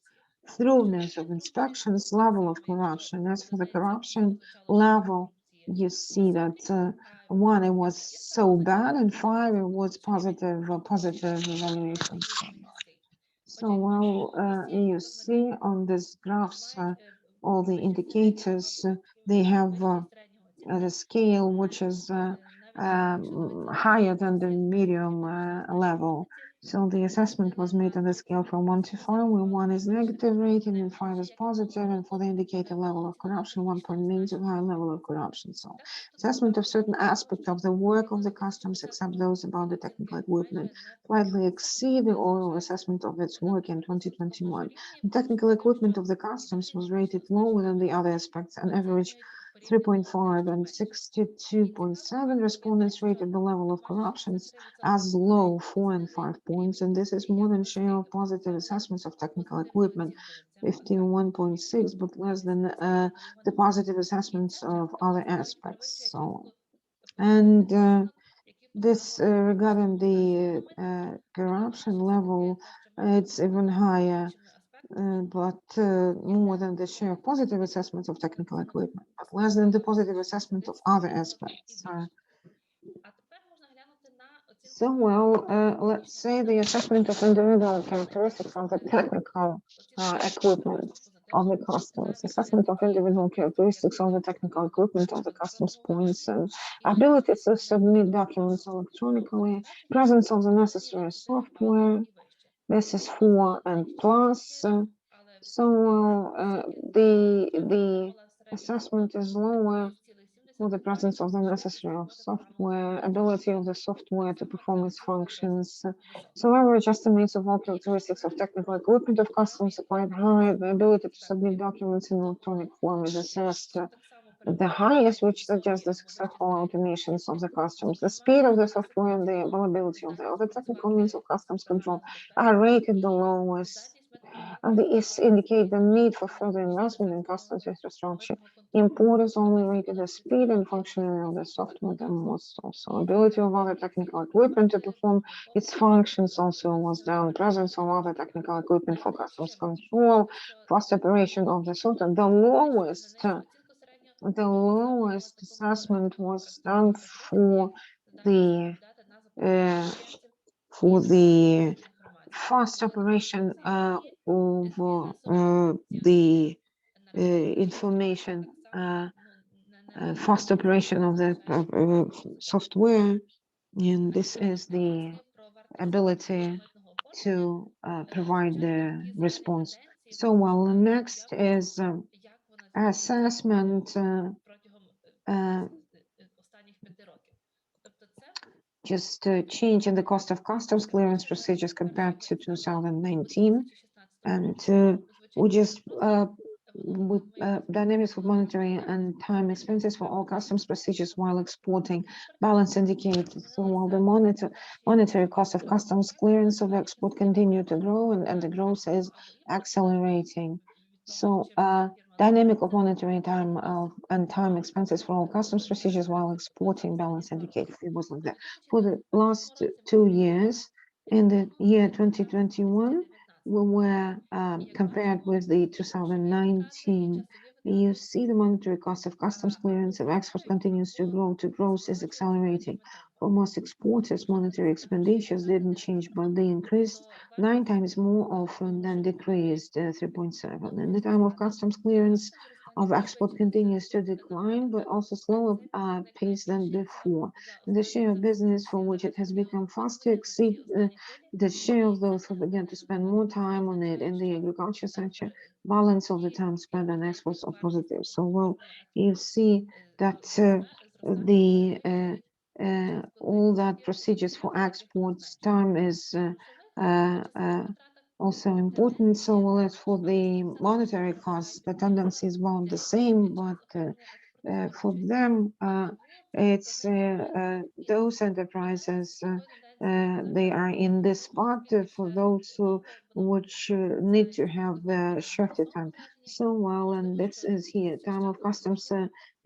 thoroughness of inspections, level of corruption. As for the corruption level, you see that 1 it was so bad, and 5 it was positive evaluation. So well, you see on this graphs all the indicators. They have the scale which is higher than the medium level. So the assessment was made on the scale from 1 to 5, where 1 is negative rating and 5 is positive, and for the indicator level of corruption, 1 point means a high level of corruption. So assessment of certain aspects of the work of the customs, except those about the technical equipment, slightly exceed the overall assessment of its work in 2021. The technical equipment of the customs was rated lower than the other aspects, an average 3.5 and 62.7 respondents rated the level of corruptions as low, 4 and 5 points, and this is more than share of positive assessments of technical equipment, 51.6, but less than the positive assessments of other aspects. So, and this regarding the corruption level, it's even higher. But more than the share of positive assessments of technical equipment, but less than the positive assessment of other aspects. So well, let's say the assessment of individual characteristics of the technical equipment of the customs, assessment of individual characteristics of the technical equipment of the customs points, and ability to submit documents electronically, presence of the necessary software. This is 4 and plus. So the assessment is lower for the presence of the necessary software, ability of the software to perform its functions. So average estimates of all characteristics of technical equipment of customs are quite high. The ability to submit documents in electronic form is assessed the highest, which suggests the successful automations of the customs. The speed of the software and the availability of the other technical means of customs control are rated the lowest. And these indicate the need for further investment in customs infrastructure. Importers only rated the speed and functionality of the software the most. Also, ability of other technical equipment to perform its functions also was down. Presence of other technical equipment for customs control, fast operation of the software. The lowest assessment was done for the for the fast operation of the information, fast operation of the software, and this is the ability to provide the response. So, well, next is assessment, just change in the cost of customs clearance procedures compared to 2019, and we just with dynamics of monetary and time expenses for all customs procedures while exporting balance indicators. So while the monetary cost of customs clearance of export continue to grow, and the growth is accelerating. So dynamic of monetary time and time expenses for all customs procedures while exporting balance indicator. It was like that for the last 2 years. In the year 2021, we were compared with the 2019. You see the monetary cost of customs clearance of export continues to grow. The growth is accelerating. For most exporters, monetary expenditures didn't change, but they increased 9 times more often than decreased 3.7. And the time of customs clearance of export continues to decline, but also slower pace than before. And the share of business for which it has become faster exceed the share of those who began to spend more time on it in the agriculture sector. Balance of the time spent on exports are positive. So, well, you see that all that procedures for exports time is also important. So, well, as for the monetary costs, the tendency is about the same, but for them, it's those enterprises, they are in this spot for those who which need to have shorter time. So, well, and this is here, time of customs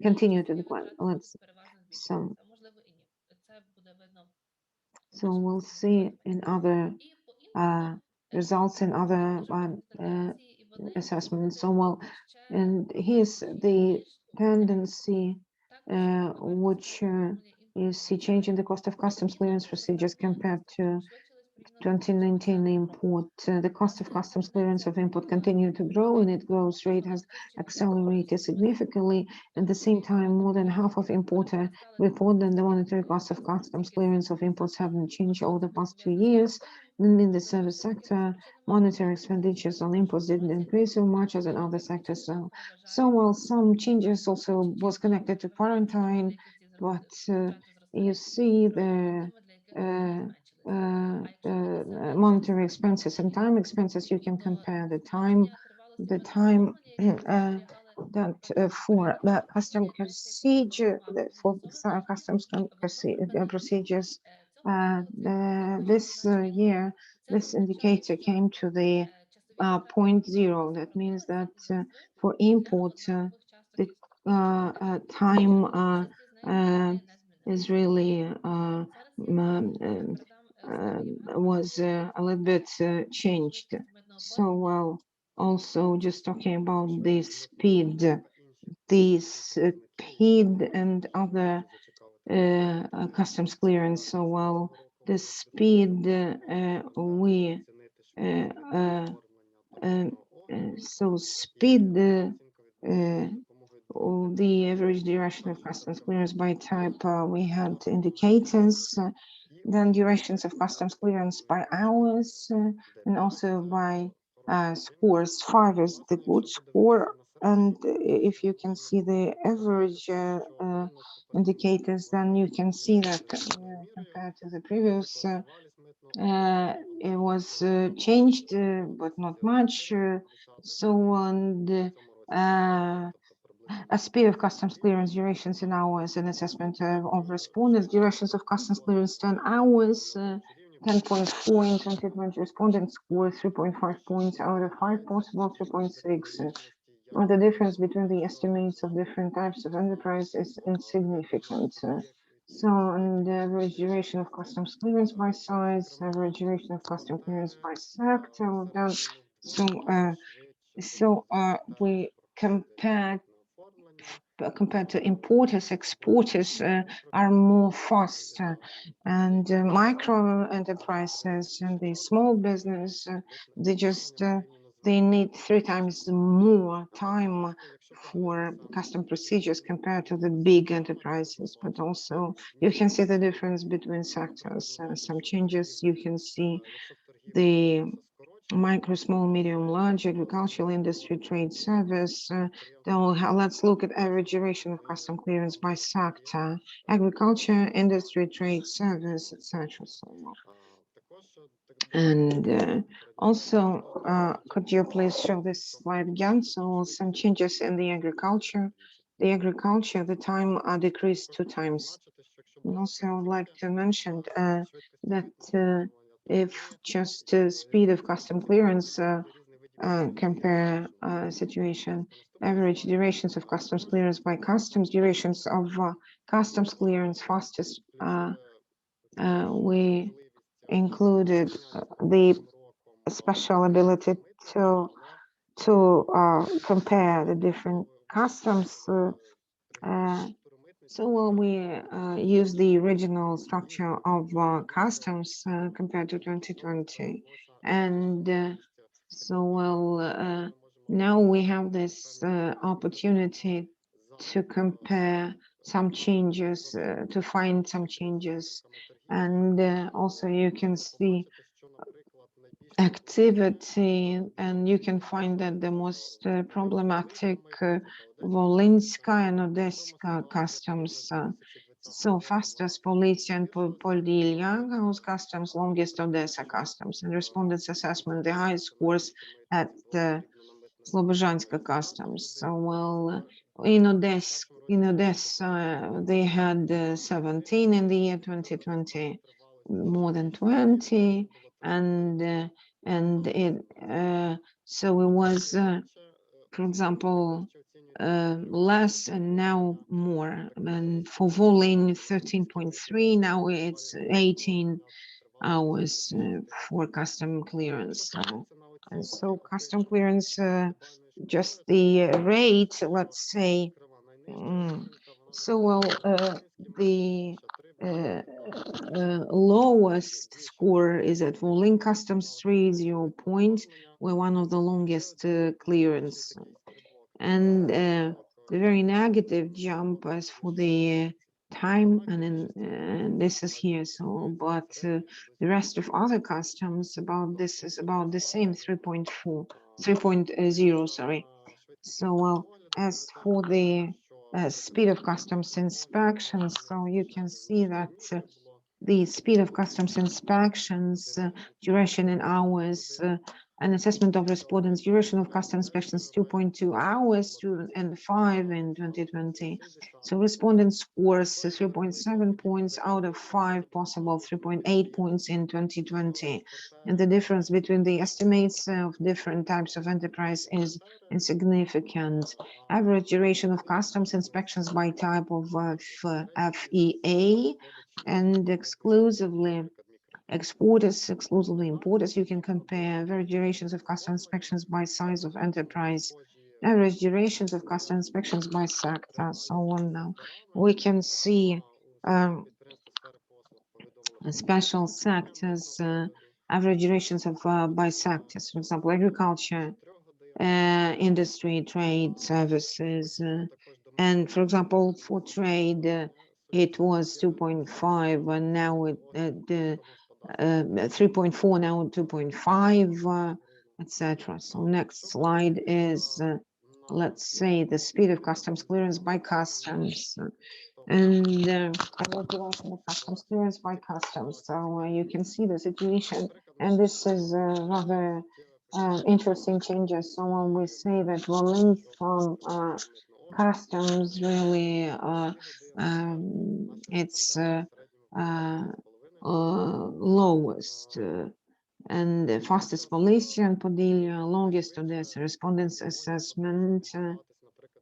continue to decline. Let's so we'll see in other results in other assessments. So, well, and here's the tendency which you see change in the cost of customs clearance procedures compared to 2019 import. The cost of customs clearance of import continued to grow, and its growth rate has accelerated significantly. At the same time, more than half of importer report that the monetary cost of customs clearance of imports haven't changed over the past 2 years. And in the service sector, monetary expenditures on imports didn't increase so much as in other sectors. So while some changes also was connected to quarantine, but you see the monetary expenses and time expenses, you can compare the time that for the custom procedure, for customs procedures, this year, this indicator came to the 0.0. That means that for import, the time is really was a little bit changed. So, well, also just talking about the speed and other customs clearance. So, well, the speed so speed the average duration of customs clearance by type, we had indicators, then durations of customs clearance by hours, and also by scores. 5 is the good score, and if you can see the average indicators, then you can see that compared to the previous, it was changed, but not much. So, and a speed of customs clearance durations in hours and assessment of respondents, durations of customs clearance 10 hours, 10.4 in 2020 respondents score 3.5 points out of 5 possible, 3.6. The difference between the estimates of different types of enterprise is insignificant. So, and the average duration of customs clearance by size, average duration of customs clearance by sector, we've done. So, we compared compared to importers, exporters are more faster, and micro enterprises and the small business, they need 3 times more time for custom procedures compared to the big enterprises. But also you can see the difference between sectors. Some changes you can see the micro, small, medium, large, agricultural industry, trade, service. Let's look at average duration of custom clearance by sector: agriculture, industry, trade, service, etc. And also, could you please show this slide again? So some changes in the agriculture. The time decreased 2 times. And also, I would like to mention that if just speed of custom clearance compare situation, average durations of customs clearance by customs, durations of customs clearance fastest, we included the special ability to compare the different customs. So we use the original structure of customs compared to 2020, and now we have this opportunity to compare some changes, to find some changes, and also you can see activity, and you can find that the most problematic Volynska and Odessa customs. So fastest Policia and Podillia House customs, longest Odessa customs, and respondents assessment, the highest scores at the Slobozhanska customs. So in Odessa they had 17 in the year 2020, more than 20, and so it was for example less and now more, and for Volyn 13.3, now it's 18 hours for custom clearance. So custom clearance, just the rate, let's say, the lowest score is at Volyn customs 30 point, where one of the longest clearance, and the very negative jump as for the time, and then this is here. So but the rest of other customs about this is about the same, 3.0, sorry. So as for the speed of customs inspections, so you can see that the speed of customs inspections, duration in hours, an assessment of respondents, duration of custom inspections 2.2 hours and 5 in 2020. So respondent scores 3.7 points out of 5 possible, 3.8 points in 2020. And the difference between the estimates of different types of enterprise is insignificant. Average duration of customs inspections by type of FEA and exclusively exporters, exclusively importers, you can compare average durations of custom inspections by size of enterprise, average durations of custom inspections by sector, so on. Now we can see special sectors, average durations of by sectors, for example, agriculture, industry, trade, services, and for example, for trade, it was 2.5, and now it 3.4, now 2.5, etc. So next slide is, let's say, the speed of customs clearance by customs, and calculation of customs clearance by customs. So you can see the situation, and this is rather interesting changes. So when we say that Volyn from customs really it's lowest, and the fastest Policia and Podillia, longest Odessa respondents assessment,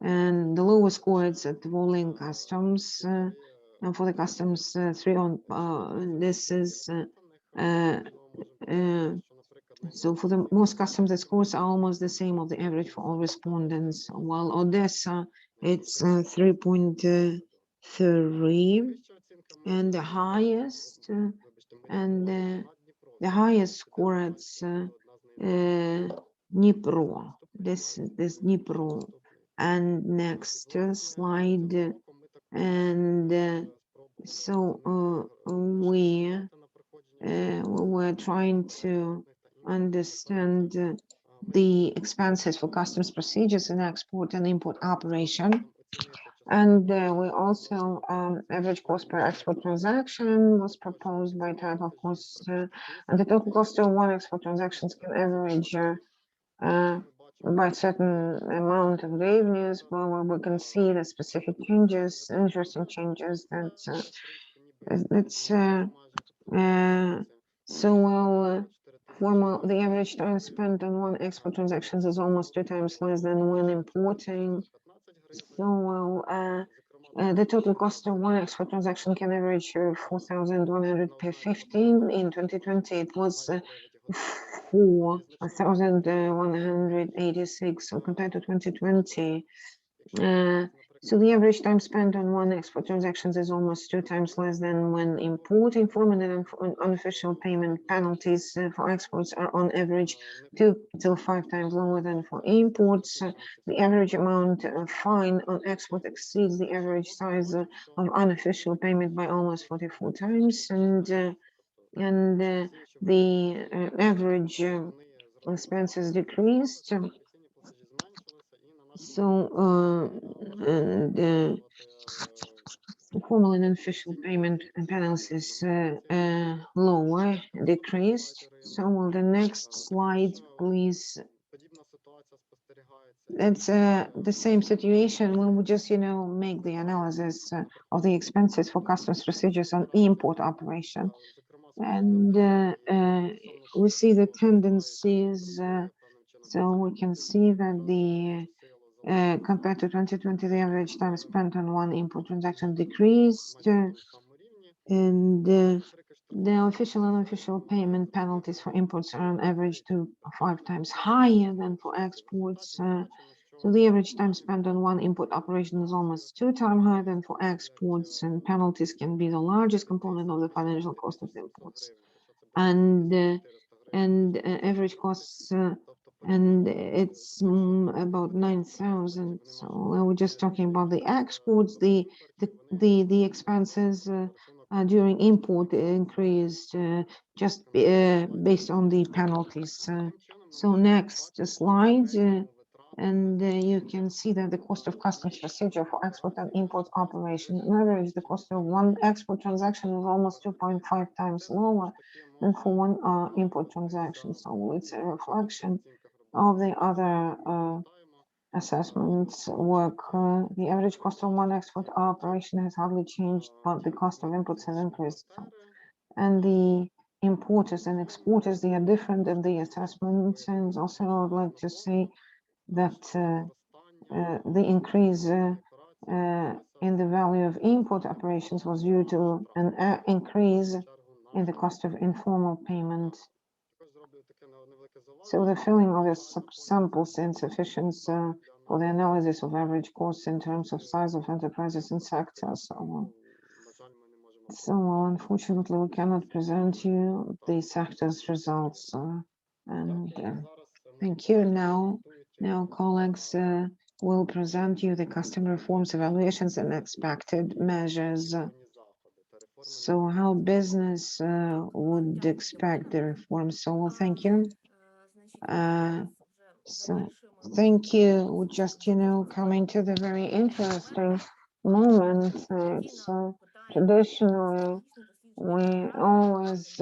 and the lowest score is at Volyn customs, and for the customs 3 on this is So for the most customers, the scores are almost the same of the average for all respondents. While Odessa, it's 3.3, and the highest score it's Dnipro. This Dnipro. And next slide. And so we were trying to understand the expenses for customs procedures in export and import operation. And we also, average cost per export transaction was proposed by type of course, and the total cost of one export transactions can average by a certain amount of revenues, but we can see the specific changes, interesting changes that the average time spent on one export transactions is almost 2 times less than when importing. So the total cost of one export transaction can average 4,100 per 15. In 2020, it was 4,186. So compared to 2020, so the average time spent on one export transactions is almost 2 times less than when importing. Formal and unofficial payment penalties for exports are on average 2 till 5 times lower than for imports. The average amount of fine on export exceeds the average size of unofficial payment by almost 44 times, and the average expenses decreased. So formal and unofficial payment penalties lower, decreased. So on the next slide, please. It's the same situation when we just, make the analysis of the expenses for customs procedures on import operation. And we see the tendencies. So we can see that the compared to 2020, the average time spent on one import transaction decreased, and the official and unofficial payment penalties for imports are on average 2 or 5 times higher than for exports. So the average time spent on one import operation is almost 2 times higher than for exports, and penalties can be the largest component of the financial cost of imports. And average costs, and it's about 9,000. So we're just talking about the exports. The expenses during import increased just based on the penalties. So next slide. And you can see that the cost of customs procedure for export and import operation, on average, the cost of one export transaction is almost 2.5 times lower than for one import transaction. So it's a reflection of the other assessments work. The average cost of one export operation has hardly changed, but the cost of imports has increased. And the importers and exporters, they are different in the assessments. And also I would like to say that the increase in the value of import operations was due to an increase in the cost of informal payment. So the filling of the samples insufficient for the analysis of average costs in terms of size of enterprises and sectors. So unfortunately, we cannot present you the sector's results. And thank you. Now colleagues will present you the customer reforms, evaluations, and expected measures. So how business would expect the reforms. So thank you. So thank you. We're just, coming to the very interesting moment. It's traditionally we always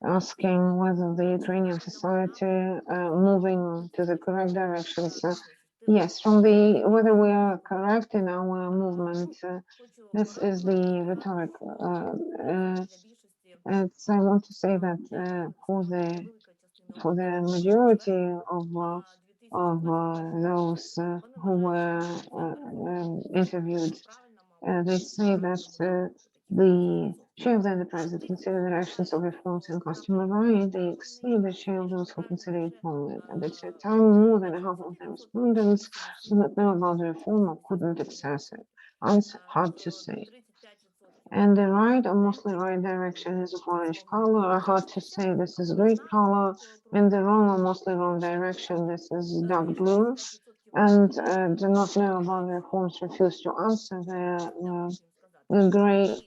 asking whether the Ukrainian society moving to the correct direction. So yes, whether we are correct in our movement. This is the rhetoric. I want to say that for the majority of those who were interviewed, they say that the Share of the enterprise that consider the actions of reforms and customer variety exceed the share of those who consider it valid. At the same time, more than half of the respondents do not know about the reform or couldn't access it. Answer, hard to say. And the right or mostly right direction is of orange color. Hard to say this is great color. In the wrong or mostly wrong direction, this is dark blue. And do not know about the reforms, refuse to answer the gray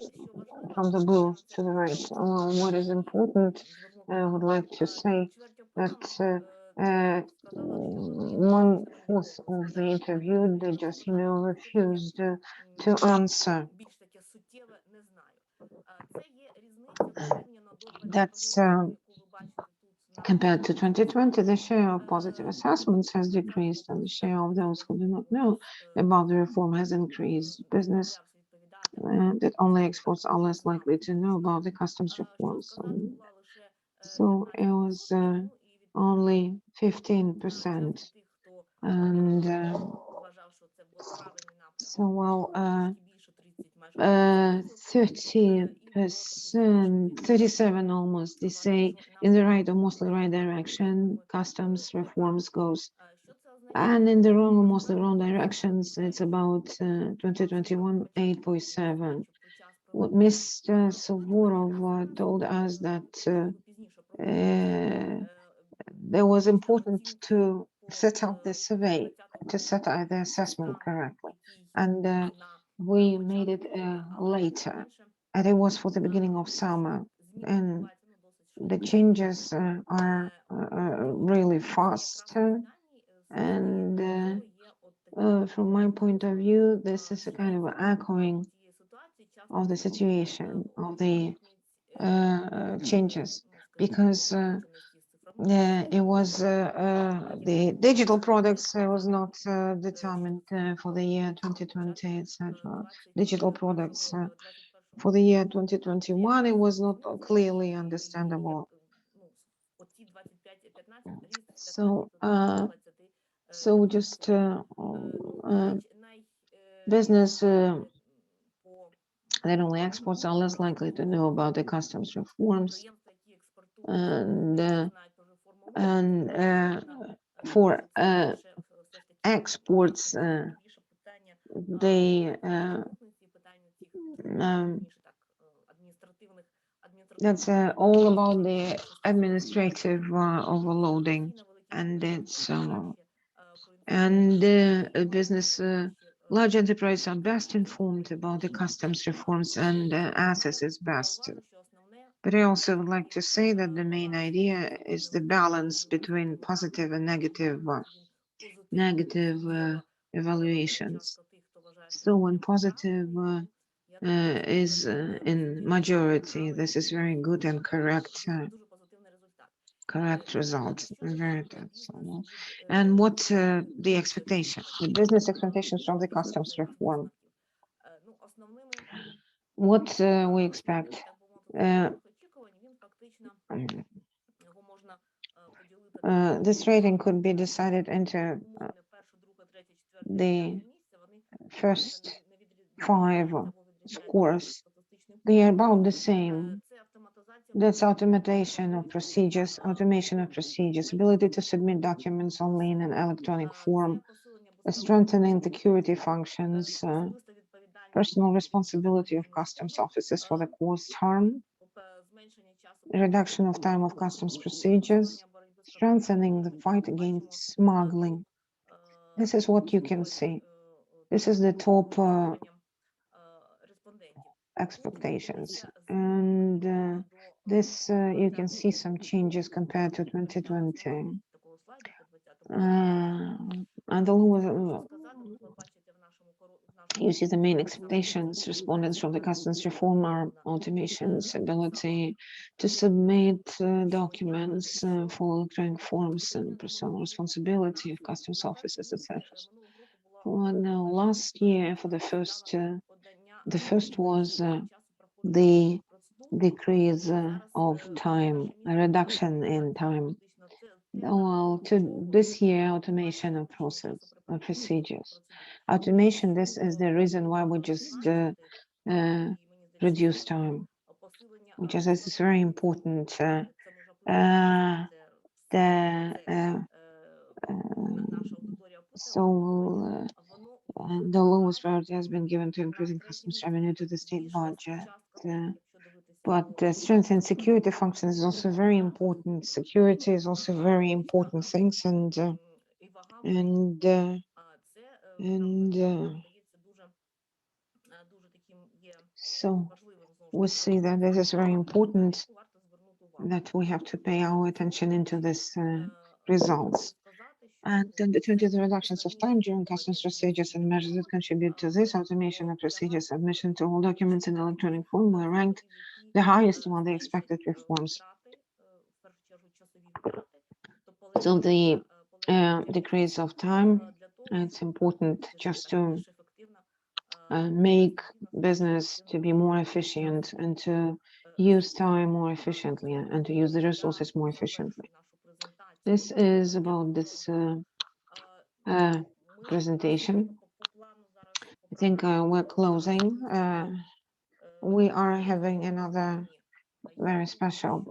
from the blue to the right. What is important, I would like to say that 1/4 of the interviewed, they just, refused to answer. That's compared to 2020, the share of positive assessments has decreased and the share of those who do not know about the reform has increased. Business that only exports are less likely to know about the customs reforms. So it was only 15%. And so, well, 30%, 37 almost, they say in the right or mostly right direction, customs reforms goes. And in the wrong or mostly wrong directions, it's about 2021, 8.7. Mr. Suvorov told us that it was important to set up the survey, to set up the assessment correctly. And we made it later, and it was for the beginning of summer. And the changes are really fast. And from my point of view, this is a kind of echoing of the situation, of the changes, because it was the digital products was not determined for the year 2020, etc. Digital products for the year 2021, it was not clearly understandable. So just business that only exports are less likely to know about the customs reforms, and for exports, they that's all about the administrative overloading, and it's business. Large enterprises are best informed about the customs reforms, and access is best. But I also would like to say that the main idea is the balance between positive and negative evaluations. So when positive is in majority, this is very good and correct result. Very good. And what the expectation, the business expectations from the customs reform? What we expect? This rating could be decided into the first 5 scores. They are about the same. That's automation of procedures, ability to submit documents only in an electronic form, strengthening security functions, personal responsibility of customs officers for the caused harm, reduction of time of customs procedures, strengthening the fight against smuggling. This is what you can see. This is the top expectations, and this you can see some changes compared to 2020. And the you see the main expectations, respondents from the customs reform are automation's ability to submit documents for electronic forms and personal responsibility of customs officers, etc. Now, last year, for the first was the decrease of time, a reduction in time. Well, to this year, automation of procedures. Automation, this is the reason why we just reduce time. which is very important. Це можна The so the lowest priority has been given to increasing customs revenue to the state budget. But strength and security functions is also very important. Security is also very important things, and so we see that this is very important, that we have to pay our attention into this results. And then the 20th reductions of time during customs procedures and measures that contribute to this automation of procedure submission to all documents in electronic form were ranked the highest among the expected reforms. So the decrease of time, it's important just to make business to be more efficient and to use time more efficiently and to use the resources more efficiently. This is about this presentation. I think we're closing. We are having another very special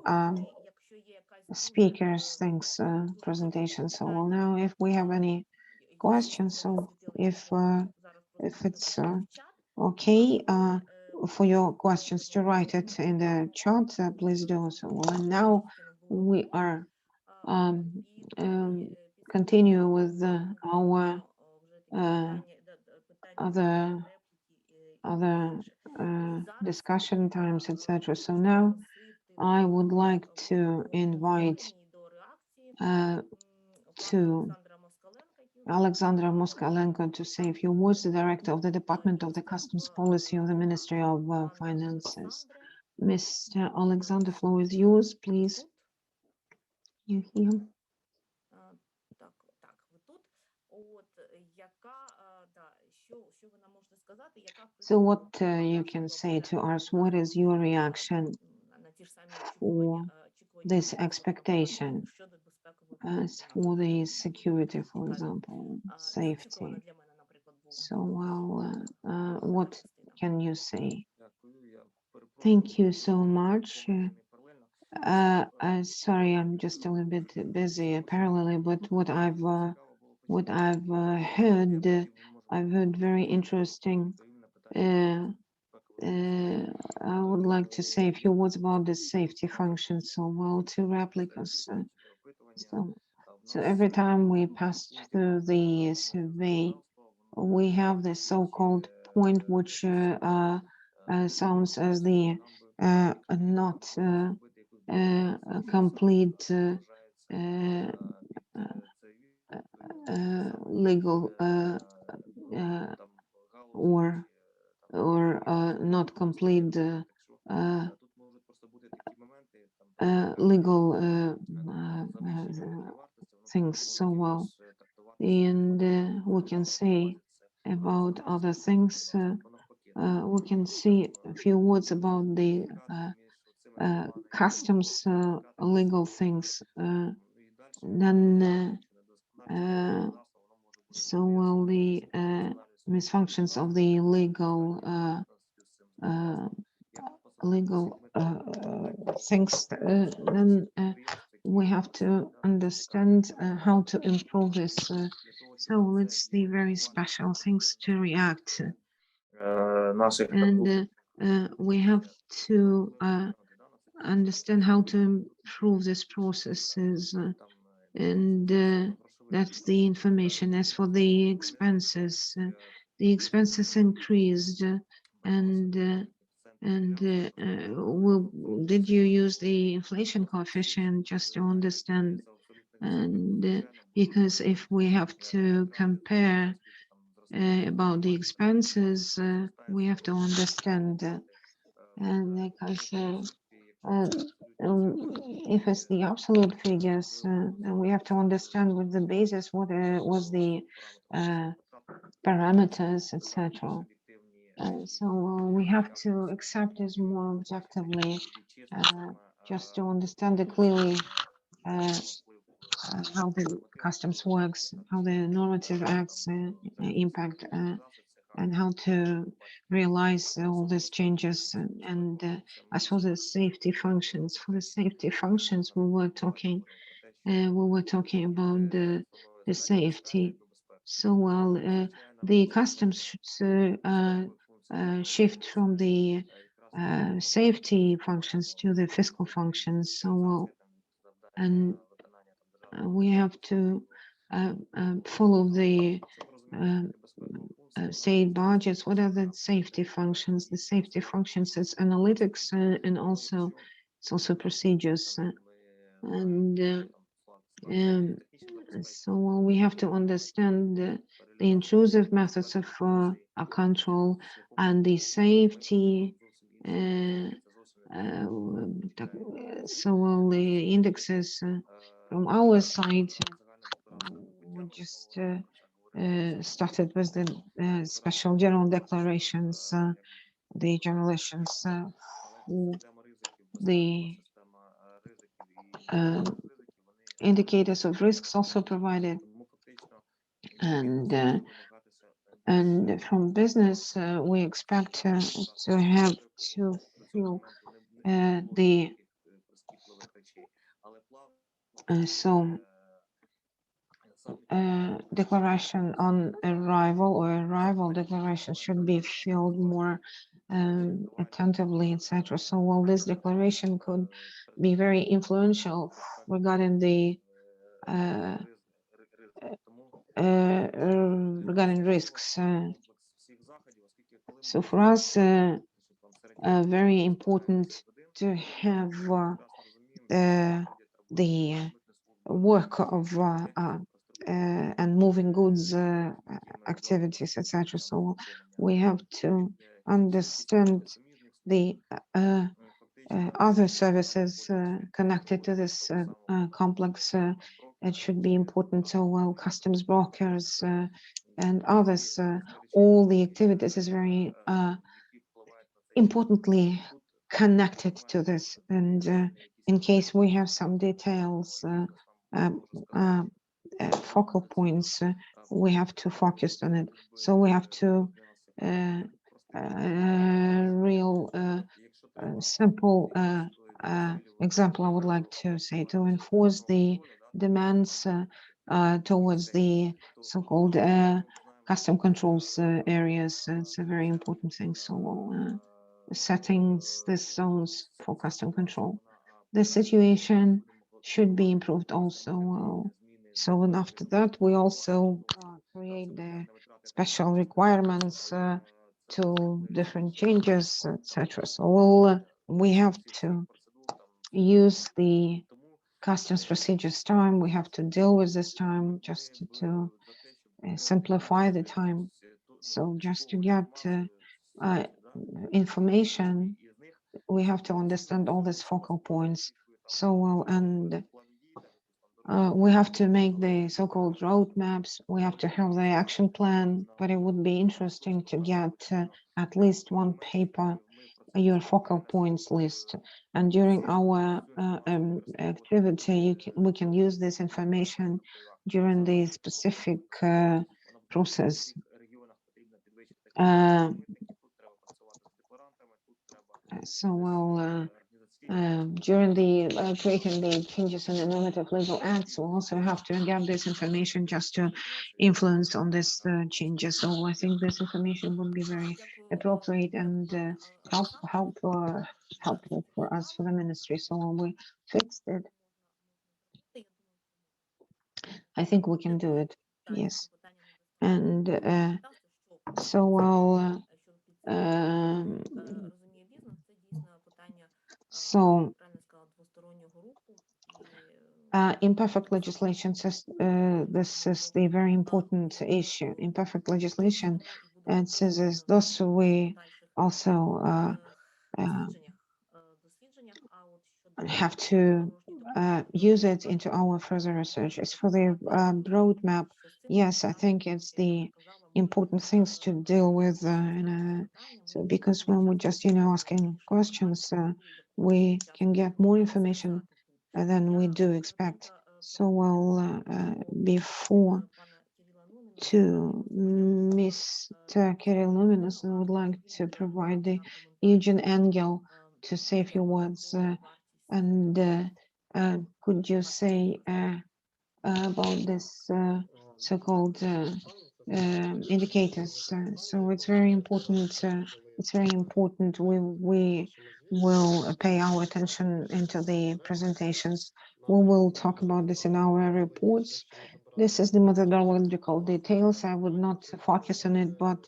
speakers things presentation. So well, now if we have any questions, so if it's okay for your questions to write it in the chat, please do so. Well, and now we are continue with our other discussion times, etc. So now I would like to invite to Alexandra Moskalenko to say a few words, the Director of the Department of the Customs Policy of the Ministry of Finances. Mr. Alexander, floor is yours, please. You here? So what you can say to us, what is your reaction for this expectation for the security, for example, safety? So well, what can you say? Thank you so much. Sorry, I'm just a little bit busy parallelly, but what I've heard very interesting. I would like to say a few words about the safety function. So well, two replicas. So every time we pass through the survey, we have this so-called point which sounds as the not complete legal or not complete legal things so well. And we can say about other things, we can see a few words about the customs legal things. Then so well, the misfunctions of the legal things, then we have to understand how to improve this. So it's the very special things to react. And we have to understand how to improve this processes, and that's the information. As for the expenses increased, and did you use the inflation coefficient just to understand? And because if we have to compare about the expenses, we have to understand, and because if it's the absolute figures, then we have to understand with the basis what was the parameters, etc. So we have to accept this more objectively, just to understand it clearly, how the customs works, how the normative acts impact and how to realize all these changes. And as for the safety functions, we were talking about the safety. So the customs should shift from the safety functions to the fiscal functions. So and we have to follow the state budgets. What are the safety functions? The safety functions is analytics and also it's also procedures. So we have to understand the intrusive methods of control and the safety. So the indexes from our side, we just started with the special general declarations, the generations for the indicators of risks also provided, and from business we expect to have to feel the declaration on arrival declaration should be filled more attentively, etc. So while this declaration could be very influential regarding the regarding risks. So for us, very important to have the work of and moving goods activities, etc. So we have to understand the other services connected to this complex. It should be important. So well, customs brokers and others, all the activities is very importantly connected to this. And in case we have some details, focal points, we have to focus on it. So we have to real simple example I would like to say, to enforce the demands towards the so-called custom controls areas. It's a very important thing. So settings, the zones for custom control. The situation should be improved also. So and after that, we also create the special requirements to different changes, etc. So we have to use the customs procedures time. We have to deal with this time just to simplify the time. So just to get information, we have to understand all these focal points. So and we have to make the so-called roadmaps. We have to have the action plan, but it would be interesting to get at least one paper, your focal points list. And during our activity, we can use this information during the specific process. During the creating the changes in the normative legal acts, we'll also have to get this information just to influence on this changes. So I think this information would be very appropriate and helpful for us, for the ministry. So when we fixed it, I think we can do it. Yes. And imperfect legislation says this is the very important issue. Imperfect legislation, and says thus we also have to use it into our further research. As for the roadmap, yes, I think it's the important things to deal with. So because when we're just asking questions, we can get more information than we do expect. So well, before to Mr. Kirill Numinos, and would like to provide the Eugene Engel to say a few words. And could you say about this so-called indicators? So it's very important. It's very important. We will pay our attention into the presentations. We will talk about this in our reports. This is the methodological details. I would not focus on it, but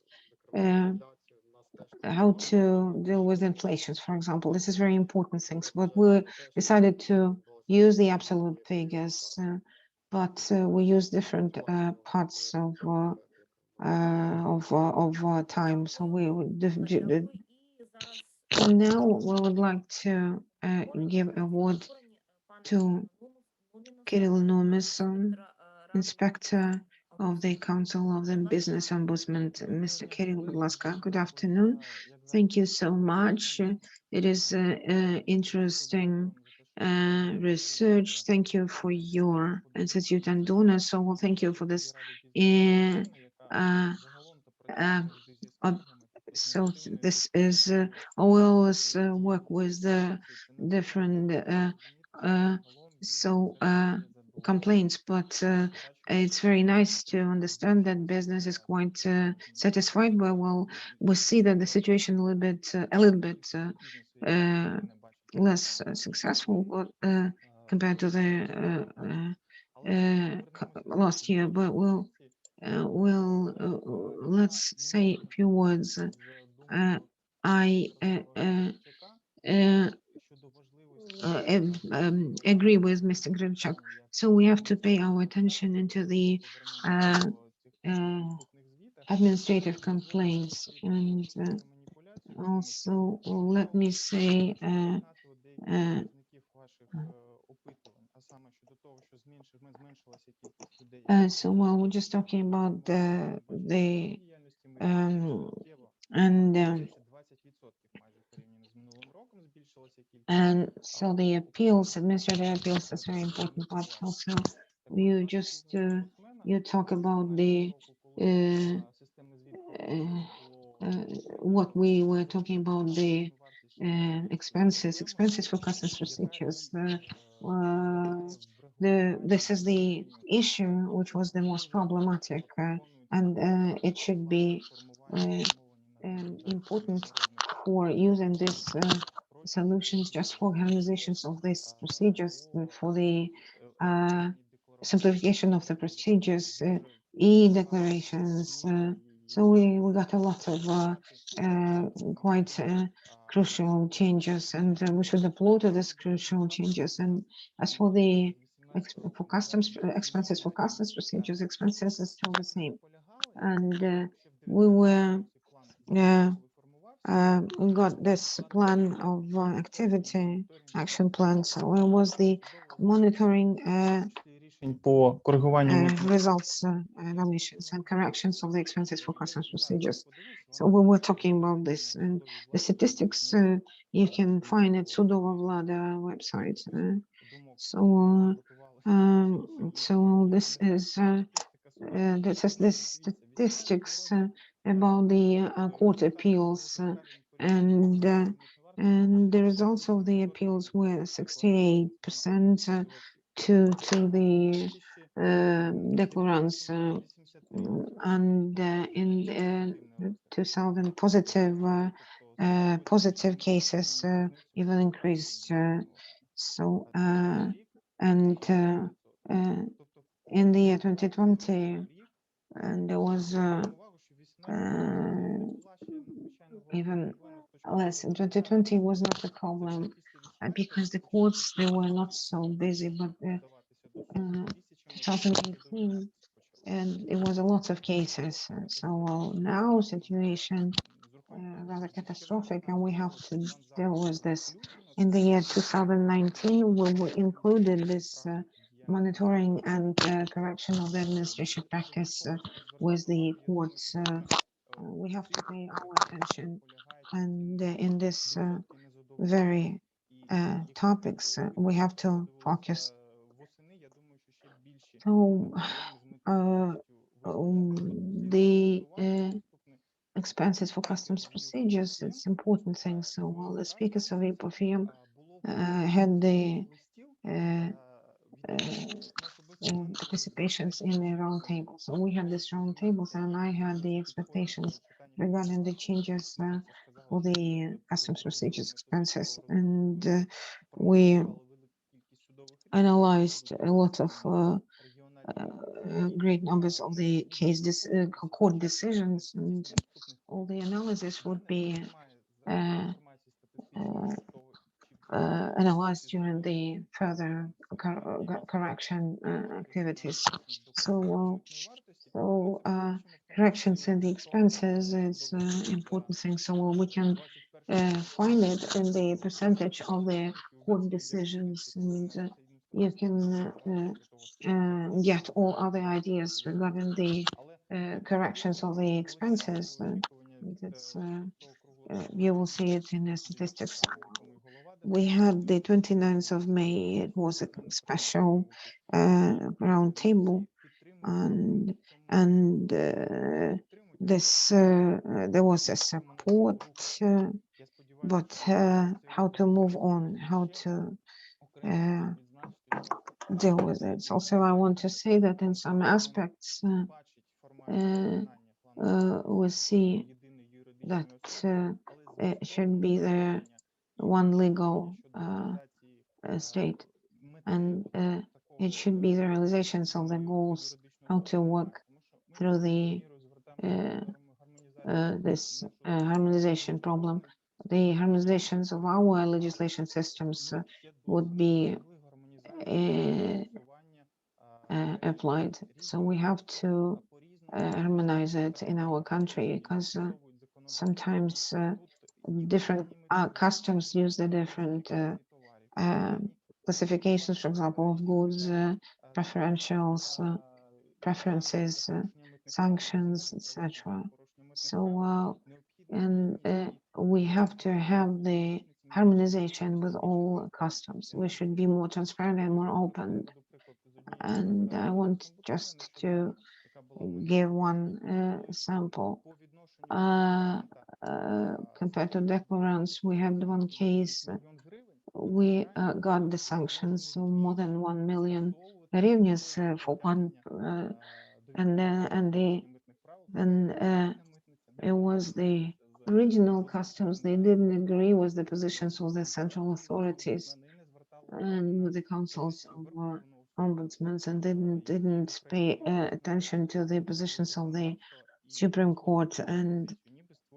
how to deal with inflations, for example. This is very important things, but we decided to use the absolute figures, but we use different parts of time. So we would Дякую. І зараз now we would like to give a word to Kirill Numis, Inspector of the Council of the Business Ombudsman, Mr. Kirill, будь ласка. Good afternoon. Thank you so much. It is interesting research. Thank you for your institute and donors. So well, thank you for this. So this is we always work with the different complaints, but it's very nice to understand that business is quite satisfied. But well, we see that the situation a little bit less successful, but compared to the last year. But let's say a few words. I agree with Mr. Grimchuk. So we have to pay our attention into the administrative complaints, and also let me say so well, we're just talking about the and so the appeals, administrative appeals, is very important part. Also, you just you talk about the what we were talking about, the expenses for customs procedures. This is the issue which was the most problematic, and it should be important for using these solutions just for organizations of these procedures, for the simplification of the procedures, e-declarations. So we got a lot of quite crucial changes, and we should applaud to these crucial changes. And as for the expenses for customs procedures, expenses is still the same. And we were we got this plan of activity, action plan. So it was the monitoring по коригуванню results, evaluations and corrections of the expenses for customs procedures. So we were talking about this, and the statistics you can find at Судова Влада website. So this is the statistics about the court appeals, and the results of the appeals were 68% to the declarants, and in 2000 positive cases even increased. So and in the year 2020, and there was even less. In 2020 was not a problem because the courts, they were not so busy, but 2018, and it was a lot of cases. So now situation rather catastrophic, and we have to deal with this. In the year 2019, we included this monitoring and correction of the administration practice with the courts. We have to pay our attention, and in this very topics we have to focus. So the expenses for customs procedures, it's important thing. So the speakers of EPOFIM had the participations in the round table. So we had this round tables, and I had the expectations regarding the changes for the customs procedures expenses, and we analyzed a lot of great numbers of the court decisions, and all the analysis would be analyzed during the further correction activities. So corrections in the expenses is important thing. So we can find it in the percentage of the court decisions, and you can get all other ideas regarding the corrections of the expenses. You will see it in the statistics. We had the 29th of May. It was a special round table, and this there was a support, but how to move on, how to deal with it. Also, I want to say that in some aspects we see that it should be the one legal state, and it should be the realizations of the goals, how to work through the this harmonization problem. The harmonizations of our legislation systems would be applied. So we have to harmonize it in our country, because sometimes different customs use the different classifications, for example, of goods, preferentials, preferences, sanctions, etc. So and we have to have the harmonization with all customs. We should be more transparent and more open. And I want just to give one sample. Compared to declarants, we had one case. We got the sanctions, so more than 1 million hryvnias for one, and it was the regional customs. They didn't agree with the positions of the central authorities and with the councils of ombudsmen, and didn't pay attention to the positions of the Supreme Court, and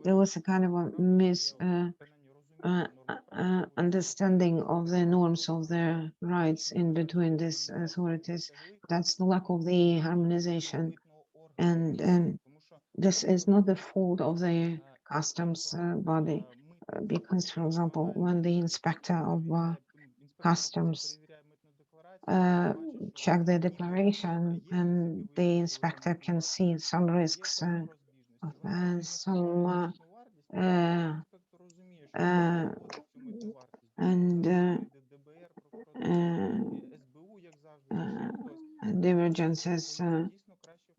there was a kind of a understanding of the norms of their rights in between these authorities. That's the lack of the harmonization, and this is not the fault of the customs body, because, for example, when the inspector of customs check the declaration, and the inspector can see some risks and some divergences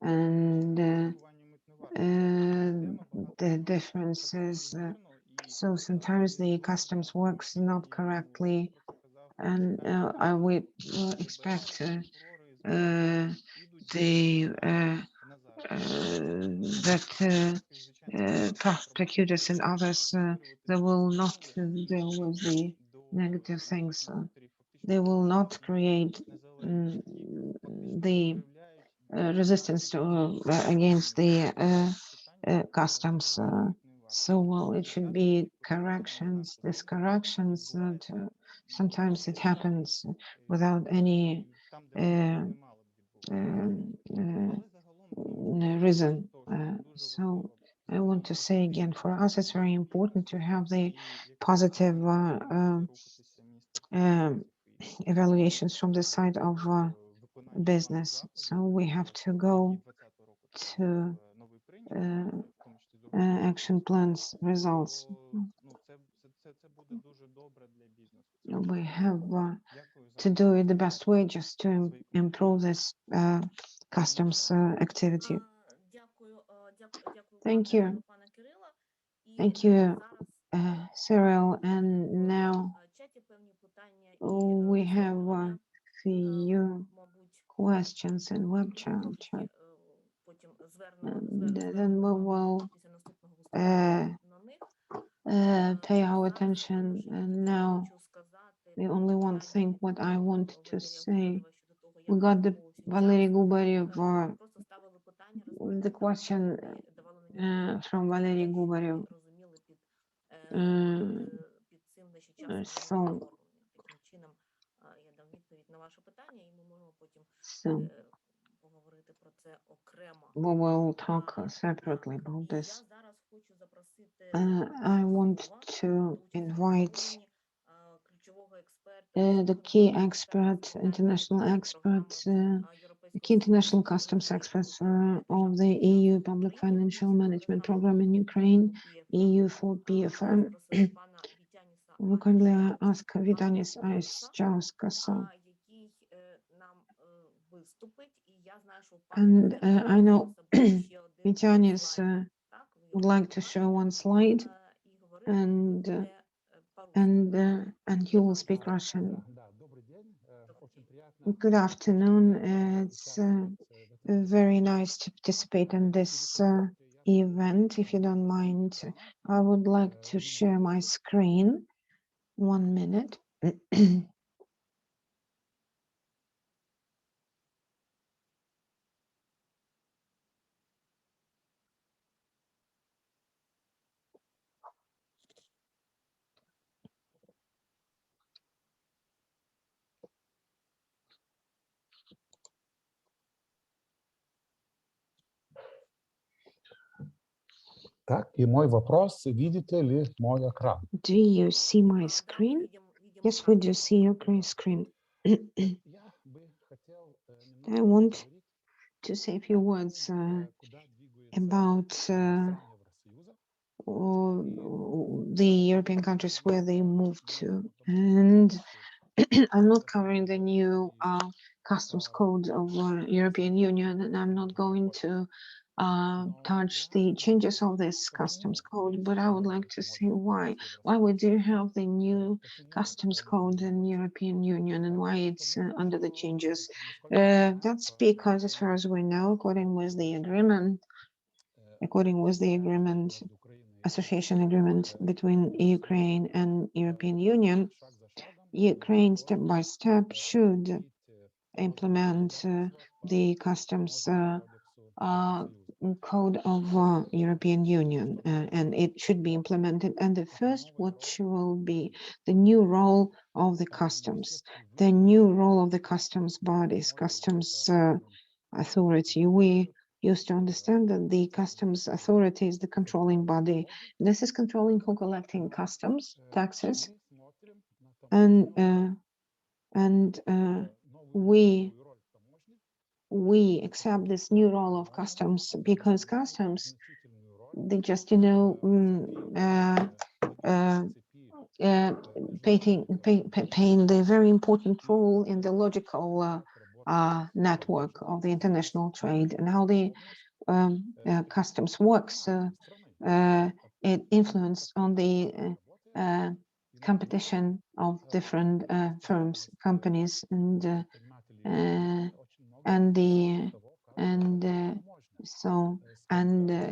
and the differences. So sometimes the customs works not correctly, and I would expect that prosecutors and others they will not deal with the negative things. They will not create the resistance to against the customs. So well, it should be corrections. These corrections. Sometimes it happens without any reason. So I want to say again, for us, it's very important to have the positive evaluations from the side of business. So we have to go to action plans results. We have to do it the best way, just to improve this customs activity. Thank запитати you. до пана Кирила. І Thank you, зараз Cyril. And в now чаті певні питання і we have зауваження. few Мабуть, questions in web трошки, chat. потім And звернемо then we увагу will після наступного виступу на них. pay our Зараз attention. єдине, And що now хочу сказати, the only one питання thing від what I want to Валерія say, Губарєва щодо того, we як got the враховувався Valery час. Gubarev, Ви просто ставили питання, the розповідали, question і давали мені from Valery щоб Gubarev. ви розуміли під цим, значить, часом воно So, оформлено. Таким чином, я дам відповідь на ваше питання, і ми можемо потім so поговорити про це окремо. we will talk separately about І я this. зараз хочу запросити I want to invite the key expert, international expert, the key international customs experts of the EU Public Financial Management Program in Ukraine, EU for PFM. We kindly ask Vytanis Aischauskas. And I know Vytanis would like to show one slide, and you will speak Russian. Good afternoon. It's very nice to participate in this event. If you don't mind, I would like to share my screen. 1 minute. Так, и мой вопрос, видите ли мой экран? Do you see my screen? Yes, we do see your green screen. Я бы хотел I want to say a few words about the European countries where they moved to. And I'm not covering the new customs code of European Union, and I'm not going to touch the changes of this customs code, but I would like to say why we do have the new customs code in European Union and why it's under the changes. That's because, as far as we know, according with the agreement, association agreement between Ukraine and European Union, Ukraine step by step should implement the customs code of European Union, and it should be implemented. And the first, what will be the new role of the customs, the new role of the customs bodies, customs authority. We used to understand that the customs authority is the controlling body. This is controlling who collecting customs taxes, and we accept this new role of customs because customs, they just playing the very important role in the logical network of the international trade and how the customs works. It influenced on the competition of different firms, companies, and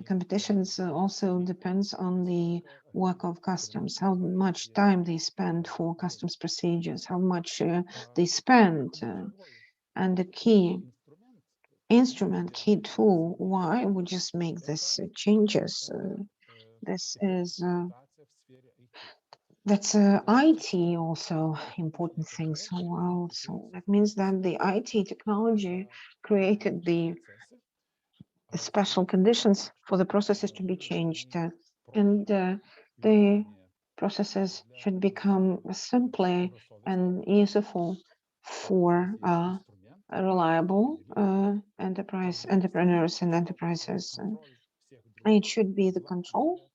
competitions also depends on the work of customs, how much time they spend for customs procedures, how much they spend, and the key instrument, key tool, why we just make this changes. This is that's IT also important thing. So that means that the IT technology created the special conditions for the processes to be changed, and the processes should become simpler and useful for reliable entrepreneurs and enterprises. It should be the control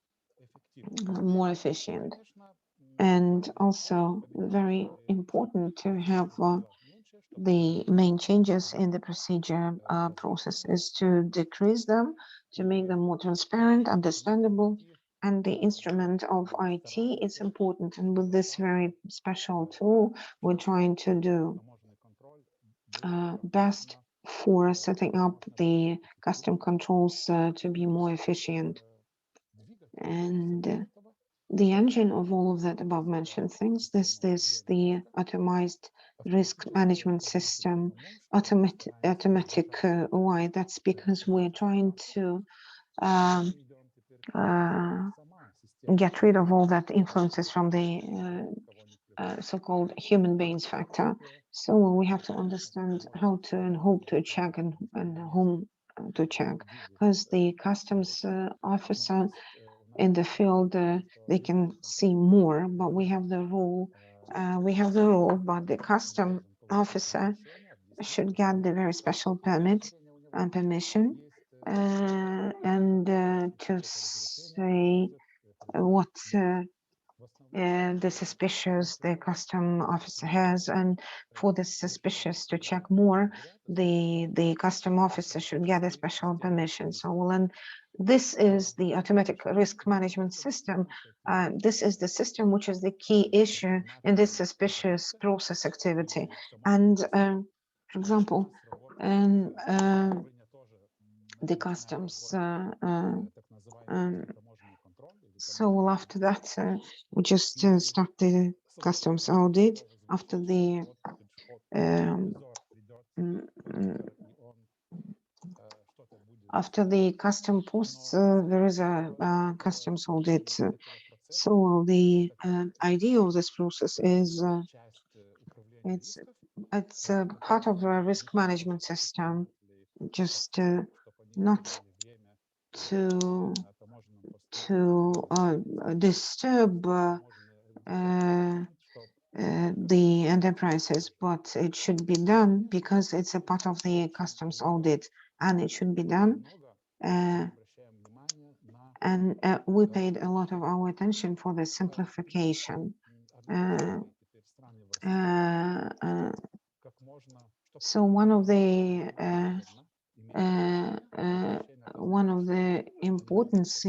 more efficient, and also very important to have the main changes in the procedure process is to decrease them, to make them more transparent, understandable, and the instrument of IT is important. And with this very special tool, we're trying to do best for setting up the custom controls to be more efficient. And the engine of all of that above mentioned things, this is the automized risk management system, automatic why? That's because we're trying to get rid of all that influences from the so-called human beings factor. So we have to understand how to and who to check and whom to check, because the customs officer in the field, they can see more, but we have the rule, but the custom officer should get the very special permit and permission to say what the suspicious the custom officer has, and for the suspicious to check more, the custom officer should get a special permission. So, well, and this is the automatic risk management system. This is the system which is the key issue in this suspicious process activity. And for example, the customs so well, after that, we just start the customs audit. After the custom posts, there is a customs audit. So the idea of this process is it's part of a risk management system, just not to disturb the enterprises, but it should be done because it's a part of the customs audit, and it should be done. And we paid a lot of our attention for the simplification. So one of the importance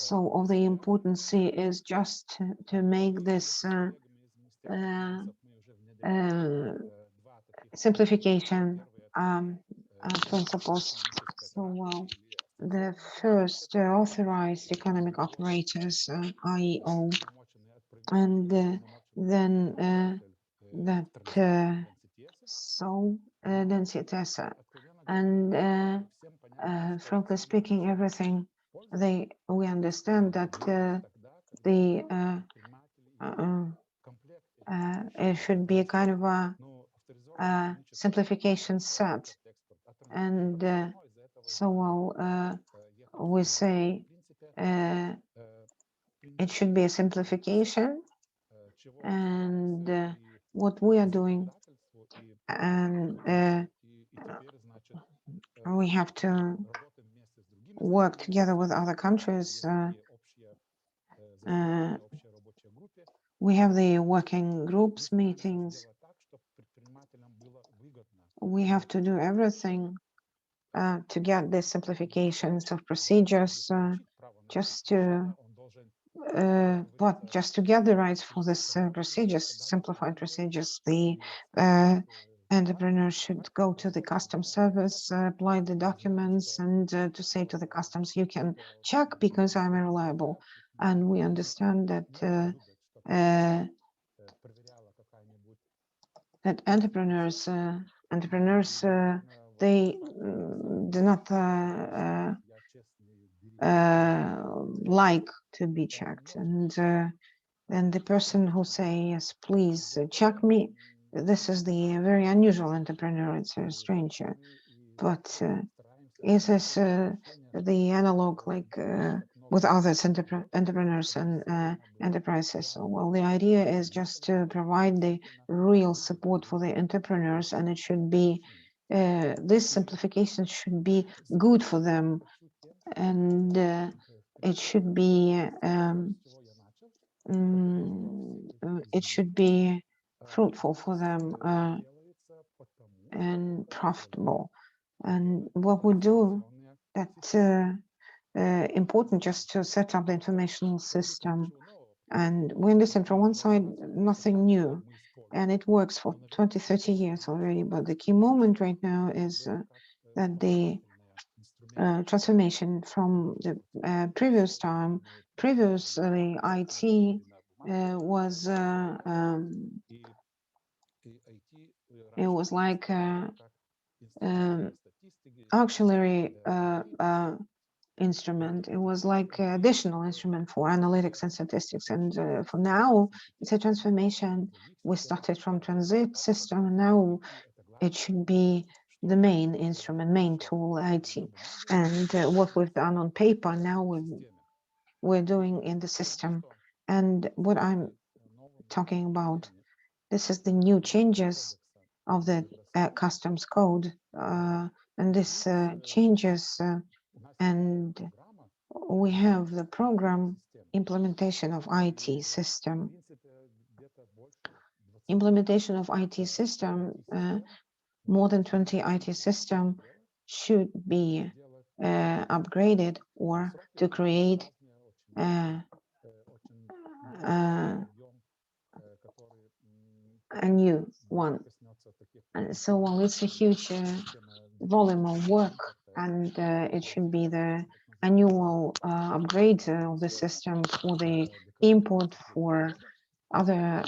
of the importance is just to make this simplification principles. So the first authorized economic operators, IEO, and then then CTS, and frankly speaking, everything we understand that it should be a kind of a simplification set, and we say it should be a simplification, and what we are doing, and we have to work together with other countries. We have the working groups meetings. We have to do everything to get the simplifications of procedures, just to get the rights for this procedures, simplified procedures. The entrepreneur should go to the customs service, apply the documents, and to say to the customs, you can check because I'm reliable. And we understand that that entrepreneurs they do not like to be checked, and the person who say yes, please check me, this is the very unusual entrepreneur. It's a stranger, but is this the analog like with other entrepreneurs and enterprises? So, well, the idea is just to provide the real support for the entrepreneurs, and it should be this simplification should be good for them, and it should be it should be fruitful for them and profitable. And what we do that's important just to set up the informational system. And we understand from one side, nothing new, and it works for 20, 30 years already. But the key moment right now is that the transformation from the previously IT was it was like auxiliary instrument. It was like an additional instrument for analytics and statistics. And for now, it's a transformation. We started from transit system, and now it should be the main instrument, main tool, IT. And what we've done on paper, now we're doing in the system. And what I'm talking about, this is the new changes of the customs code. And this changes and we have the program implementation of IT system. Implementation of IT system, more than 20 IT system should be upgraded or to create a new one. And so well, it's a huge volume of work, and it should be the annual upgrade of the system for the input for other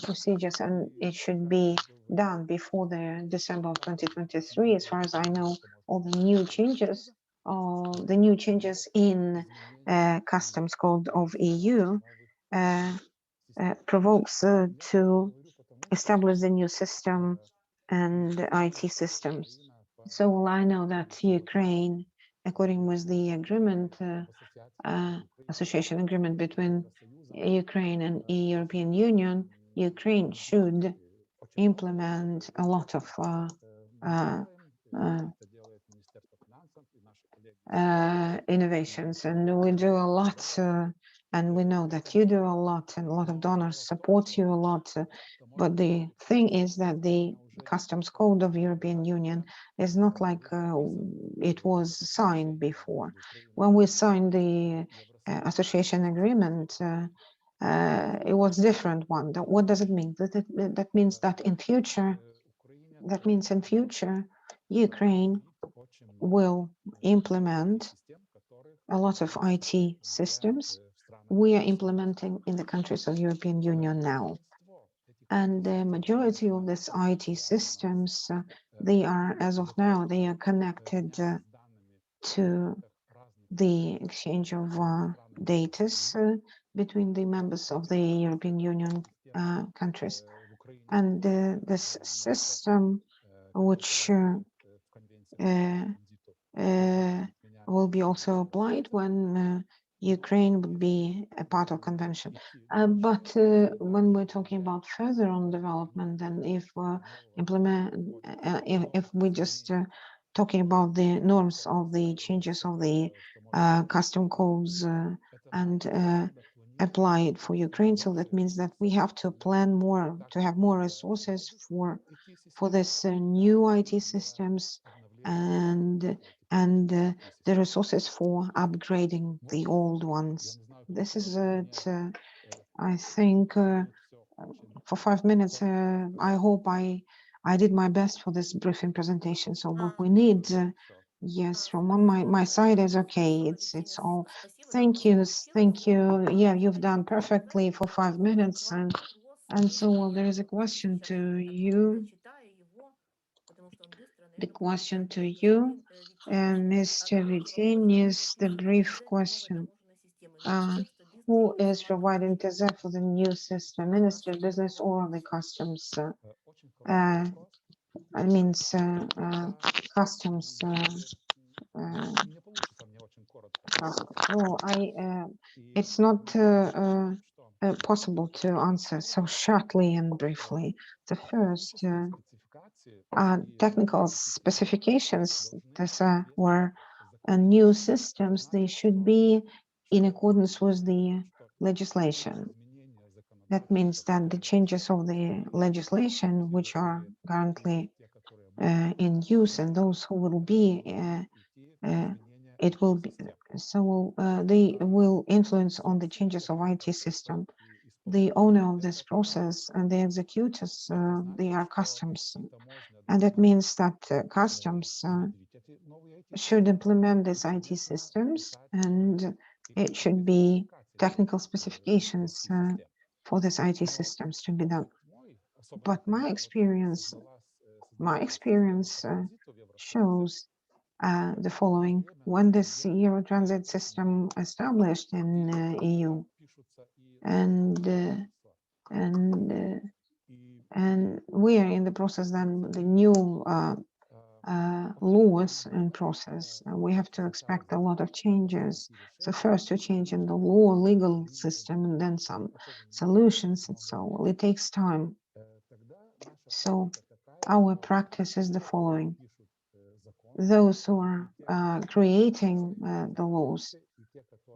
procedures, and it should be done before the December of 2023. As far as I know, all the new changes in customs code of EU provokes to establish the new system and IT systems. So well, I know that Ukraine, according with the agreement, association agreement between Ukraine and European Union, Ukraine should implement a lot of innovations, and we do a lot, and we know that you do a lot, and a lot of donors support you a lot. But the thing is that the customs code of European Union is not like it was signed before. When we signed the association agreement, it was different one. What does it mean? That means that in future, Ukraine will implement a lot of IT systems we are implementing in the countries of European Union now. And the majority of these IT systems, they are, as of now, they are connected to the exchange of data between the members of the European Union countries. And this system, which will be also applied when Ukraine would be a part of convention. But when we're talking about further on development, then if if we just talking about the norms of the changes of the custom codes and apply it for Ukraine, so that means that we have to plan more, to have more resources for this new IT systems and the resources for upgrading the old ones. This is it. I think for 5 minutes, I hope I did my best for this briefing presentation. So what we need, yes, from on my side is okay. It's all. Thank you. Yeah, you've done perfectly for 5 minutes, and so well, there is a question to you. The question to you, Mr. Vitin, is the brief question. Who is providing TZ for the new system, Ministry of Business or the Customs? I mean, Customs. It's not possible to answer so shortly and briefly. The first technical specifications were new systems. They should be in accordance with the legislation. That means that the changes of the legislation, which are currently in use, and those who will be, it will be, so they will influence on the changes of IT system. The owner of this process and the executors, they are customs. And that means that customs should implement these IT systems, and it should be technical specifications for these IT systems to be done. But my experience shows the following: when this Euro transit system established in EU, and we are in the process, then the new laws in process, we have to expect a lot of changes. So first to change in the law, legal system, and then some solutions, and so it takes time. So our practice is the following: those who are creating the laws,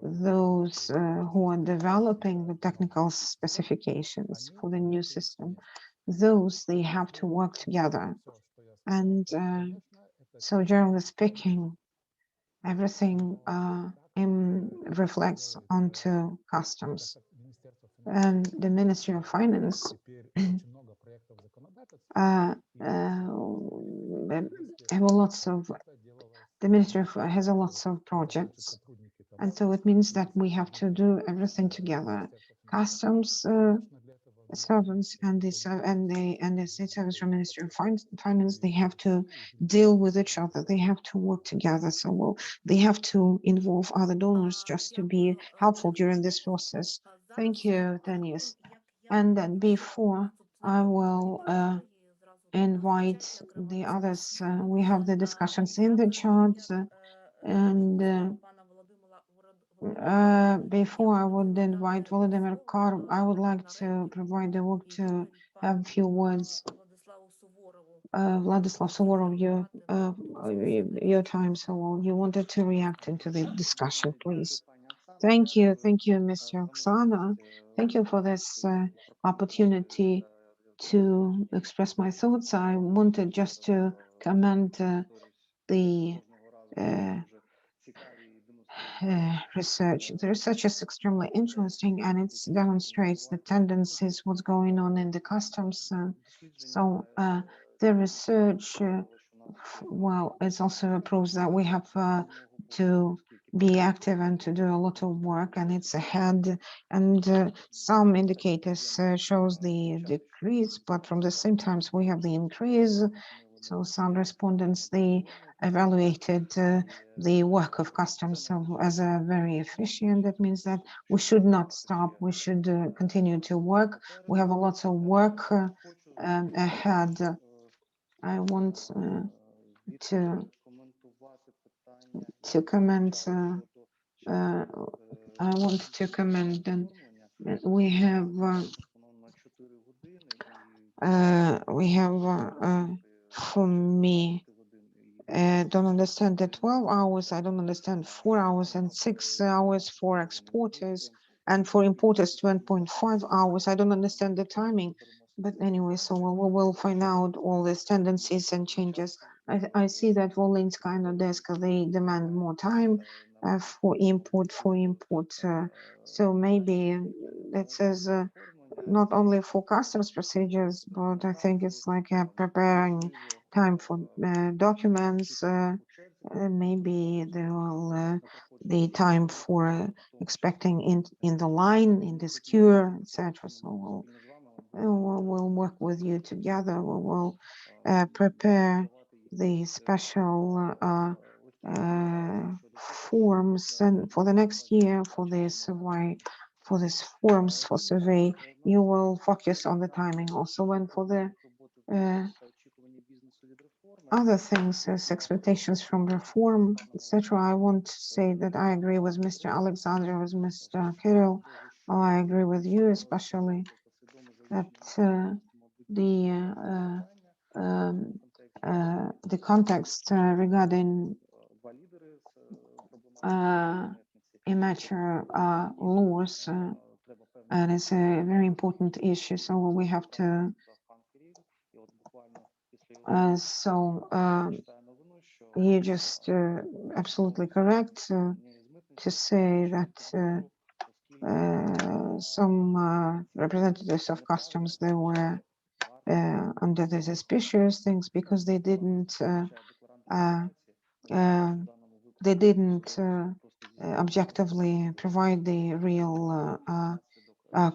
those who are developing the technical specifications for the new system, those they have to work together. And so generally speaking, everything reflects onto customs. And the Ministry of Finance have lots of, the Ministry has a lots of projects. And so it means that we have to do everything together. Customs servants and the State Service from Ministry of Finance, they have to deal with each other. They have to work together. So they have to involve other donors just to be helpful during this process. Thank you, Denis. And then before I will invite the others, we have the discussions in the chat, and before I would invite Volodymyr Kar, I would like to provide the work to have a few words. Vladislav Suvorov, your time, so you wanted to react into the discussion, please. Thank you, Mr. Oksana. Thank you for this opportunity to express my thoughts. I wanted just to comment the research. The research is extremely interesting, and it demonstrates the tendencies, what's going on in the customs. So the research, well, it also proves that we have to be active and to do a lot of work, and it's ahead. And some indicators shows the decrease, but from the same times we have the increase. So some respondents, they evaluated the work of customs as a very efficient. That means that we should not stop. We should continue to work. We have a lot of work ahead. I want to comment. I want to comment that we have for me, don't understand the 12 hours. I don't understand 4 hours and 6 hours for exporters, and for importers 12.5 hours. I don't understand the timing, but anyway, so we will find out all these tendencies and changes. I see that Volynska and Odessa, they demand more time for import. So maybe that says not only for customs procedures, but I think it's like preparing time for documents. Maybe there will the time for expecting in the line, in this queue, etc. So we'll work with you together. We will prepare the special forms, and for the next year for this forms for survey, you will focus on the timing also. And for the other things as expectations from reform, etc., I want to say that I agree with Mr. Alexander, with Mr. Kirill. I agree with you, especially that the context regarding immature laws and it's a very important issue. So we have to. You're just absolutely correct to say that some representatives of customs, they were under the suspicious things because they didn't objectively provide the real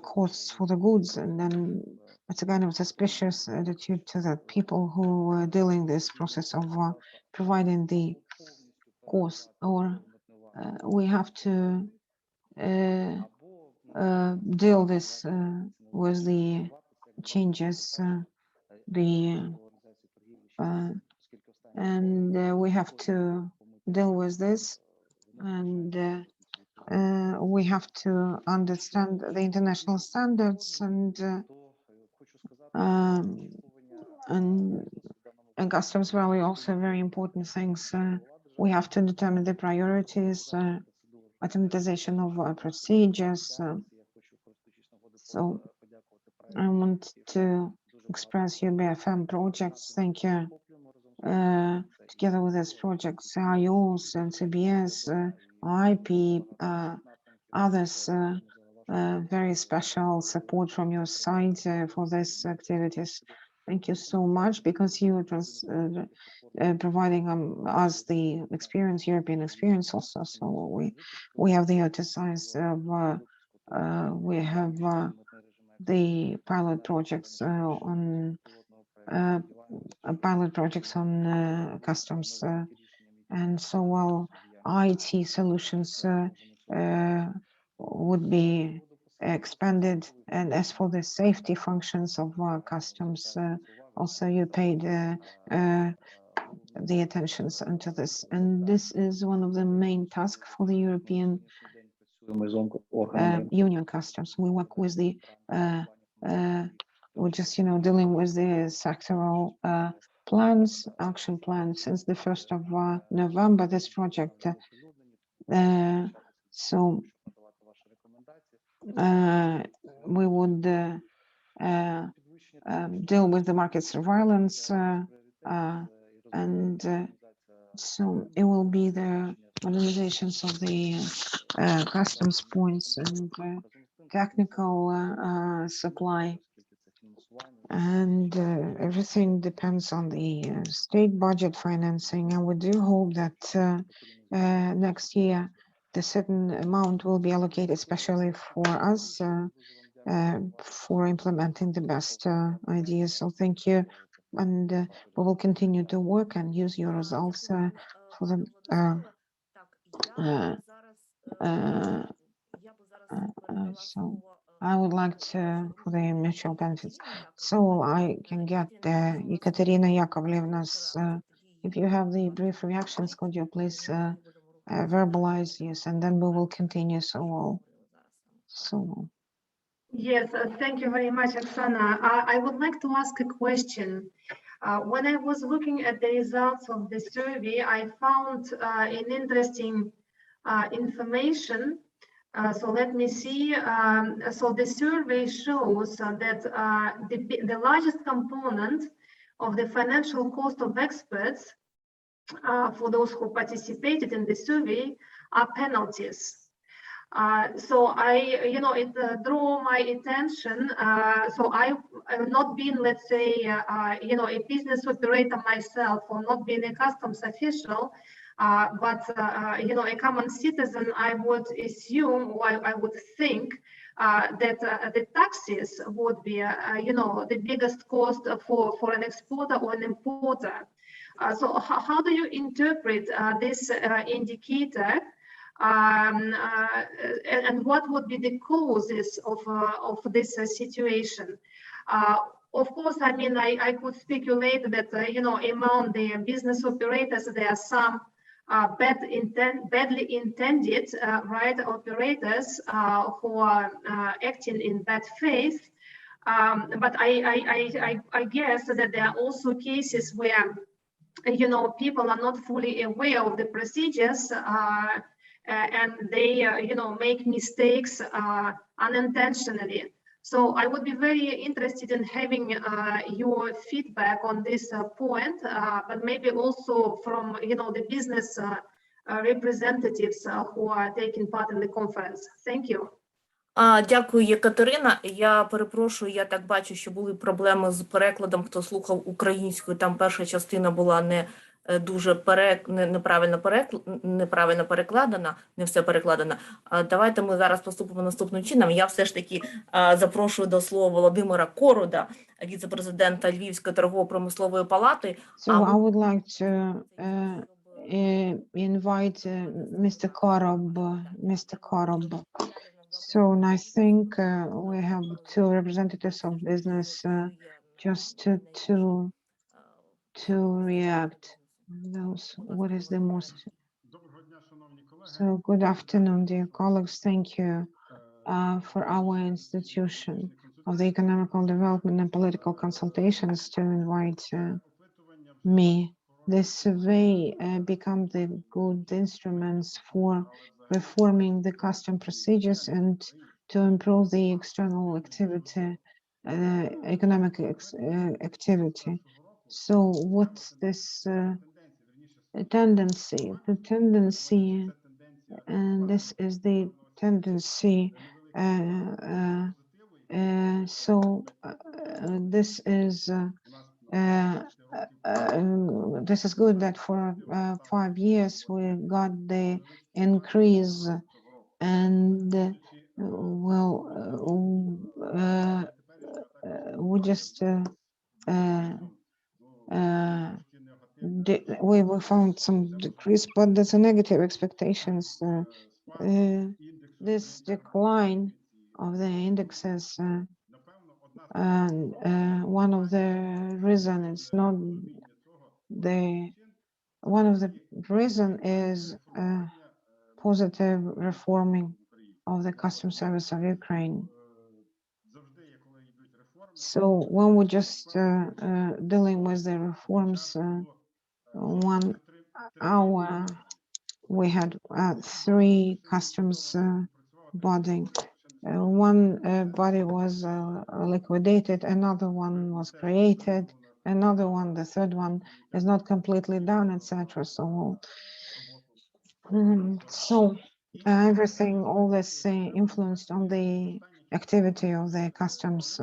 costs for the goods, and then it's a kind of suspicious attitude to the people who are dealing this process of providing the cost, or we have to deal this with the changes, and we have to deal with this, and we have to understand the international standards, and customs value also very important things. We have to determine the priorities, automatization of procedures. So I want to express UBFM projects. Thank you. Together with this project, IOs and CBS, IP, others, very special support from your side for these activities. Thank you so much, because you are providing us the experience, European experience also. So we have the exercise of we have the pilot projects on customs, and so well IT solutions would be expanded. And as for the safety functions of customs, also you paid the attentions into this, and this is one of the main tasks for the European Union customs. We work with the we're just dealing with the sectoral plans, action plans since the 1st of November, this project. So we would deal with the market surveillance, and so it will be the modernizations of the customs points and technical supply, and everything depends on the state budget financing. And we do hope that next year the certain amount will be allocated especially for us for implementing the best ideas. So thank you, and we will continue to work and use your results for the so I would like to, for the mutual benefits, so I can get Ekaterina Yakovlevna's, if you have the brief reactions, could you please verbalize? Yes, and then we will continue. Yes, thank you very much, Oksana. I would like to ask a question. When I was looking at the results of the survey, I found an interesting information. So let me see. So the survey shows that the largest component of the financial cost of experts for those who participated in the survey are penalties. So it drew my attention. So I've not been, let's say, a business operator myself, or not being a customs official, but a common citizen. I would assume, or I would think that the taxes would be, the biggest cost for an exporter or an importer. So how do you interpret this indicator? And what would be the causes of this situation? Of course, I mean, I could speculate that, among the business operators, there are some badly intended, right, operators who are acting in bad faith. But I guess that there are also cases where, people are not fully aware of the procedures, and they, make mistakes unintentionally. So I would be very interested in having your feedback on this point, but maybe also from the business representatives who are taking part in the conference. Thank you. Дякую, Єкатерина. Я перепрошую, я так бачу, що були проблеми з перекладом, хто слухав українською, там перша частина була не дуже неправильно перекладена, не все перекладено. Давайте ми зараз поступимо наступним чином. Я все ж таки запрошую до слова Володимира Корода, віце-президента Львівської торгово-промислової палати. So I would like to invite Mr. Korob. So I think we have two representatives of business just to react. Those, what is the most? So good afternoon, dear colleagues. Thank you for our institution of the economical development and political consultations to invite me. This survey become the good instruments for reforming the custom procedures and to improve the external activity, economic activity. So what's this tendency? The tendency, and this is the tendency. This is good that for 5 years we got the increase, and we just we found some decrease, but there's a negative expectations. This decline of the indexes, and one of the reason is not one of the reason is positive reforming of the customs service of Ukraine. So when we're just dealing with the reforms, 1 hour we had 3 customs body. One body was liquidated, another one was created, another one, the third one, is not completely done, etc. So everything, all this influenced on the activity of the customs.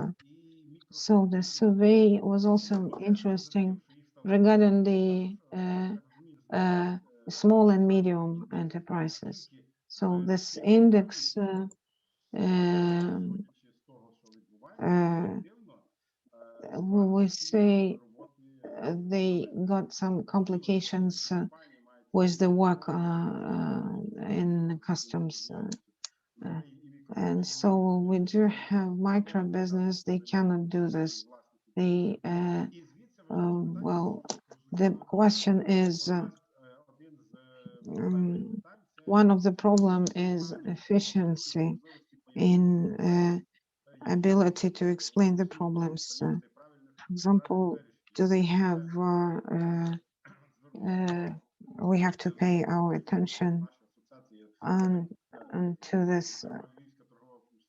So the survey was also interesting regarding the small and medium enterprises. So this index we say they got some complications with the work in customs, and so we do have micro business. They cannot do this. They well, the question is one of the problem is efficiency in ability to explain the problems. For example, do they have we have to pay our attention to this.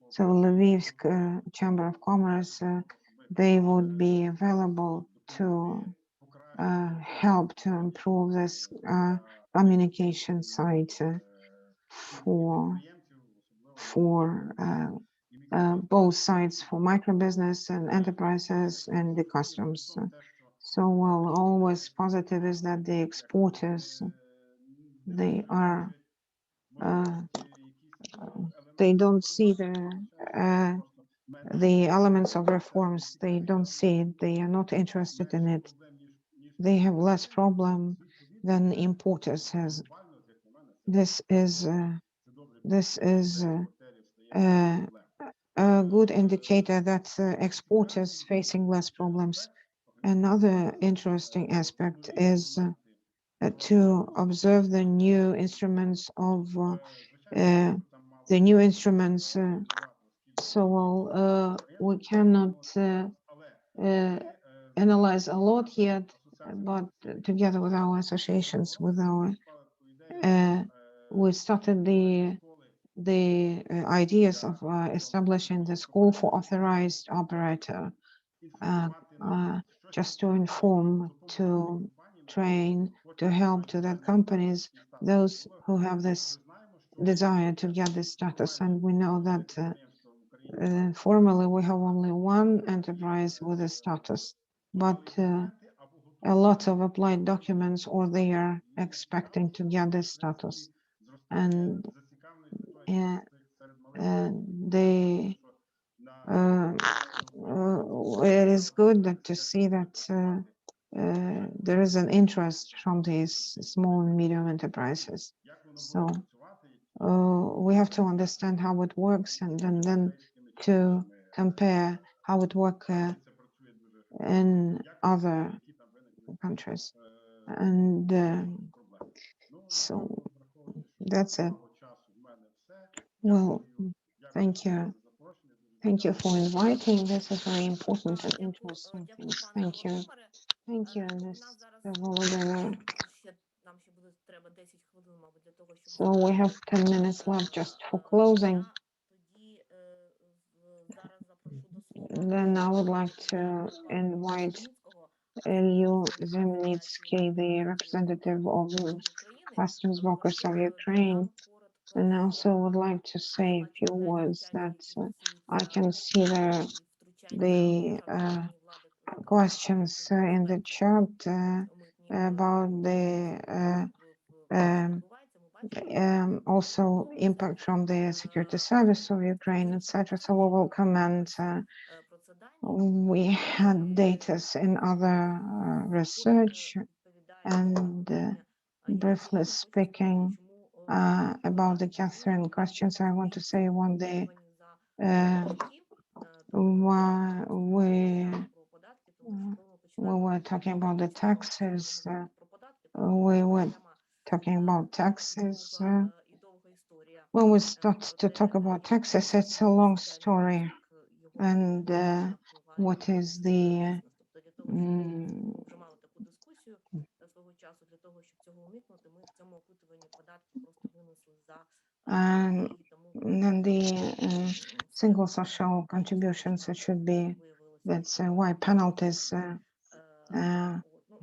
So Lvivsk Chamber of Commerce, they would be available to help to improve this communication site for both sides, for micro business and enterprises and the customs. So well, always positive is that the exporters, they are they don't see the elements of reforms. They don't see it. They are not interested in it. They have less problem than importers has. This is a good indicator that exporters facing less problems. Another interesting aspect is to observe the new instruments of so we cannot analyze a lot yet, but together with our associations, with our we started the the ideas of establishing the school for authorized operator, just to inform, to train, to help to that companies, those who have this desire to get this status. And we know that formally we have only one enterprise with a status, but a lot of applied documents or they are expecting to get this status. And it is good to see that there is an interest from these small and medium enterprises. So we have to understand how it works and then to compare how it works in other countries. And so that's it. Well, thank you. Thank you for inviting. This is very important and interesting things. Thank you. Thank you, Mr. Volodymyr. So we have 10 minutes left just for closing. Then I would like to invite Ilyu Zemnitsky, the representative of the Customs Brokers of Ukraine. And I also would like to say a few words that I can see the questions in the chat about the also impact from the security service of Ukraine, etc. So we will comment. We had data in other research, and briefly speaking about the Catherine questions, I want to say when we were talking about the taxes, we were talking about taxes. When we start to talk about taxes, it's a long story. And what is the then the single social contributions, it should be, that's why penalties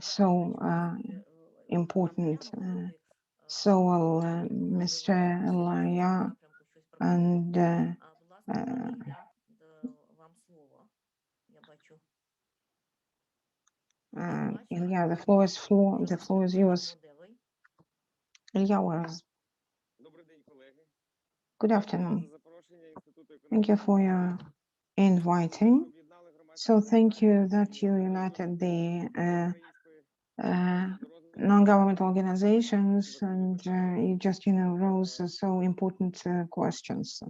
so important. So Mr. Laya and Ilya, the floor is yours. Ilya, good afternoon. Thank you for your inviting. So thank you that you united the non-governmental organizations and you just, rose so important questions.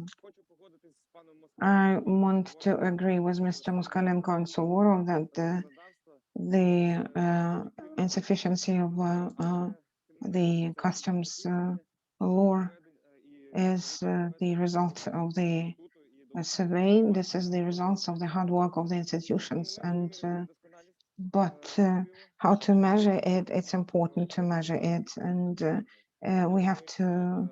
I want to agree with Mr. Moskalenko and Suvorov that the insufficiency of the customs law is the result of the survey. This is the results of the hard work of the institutions, and but how to measure it, it's important to measure it, and we have to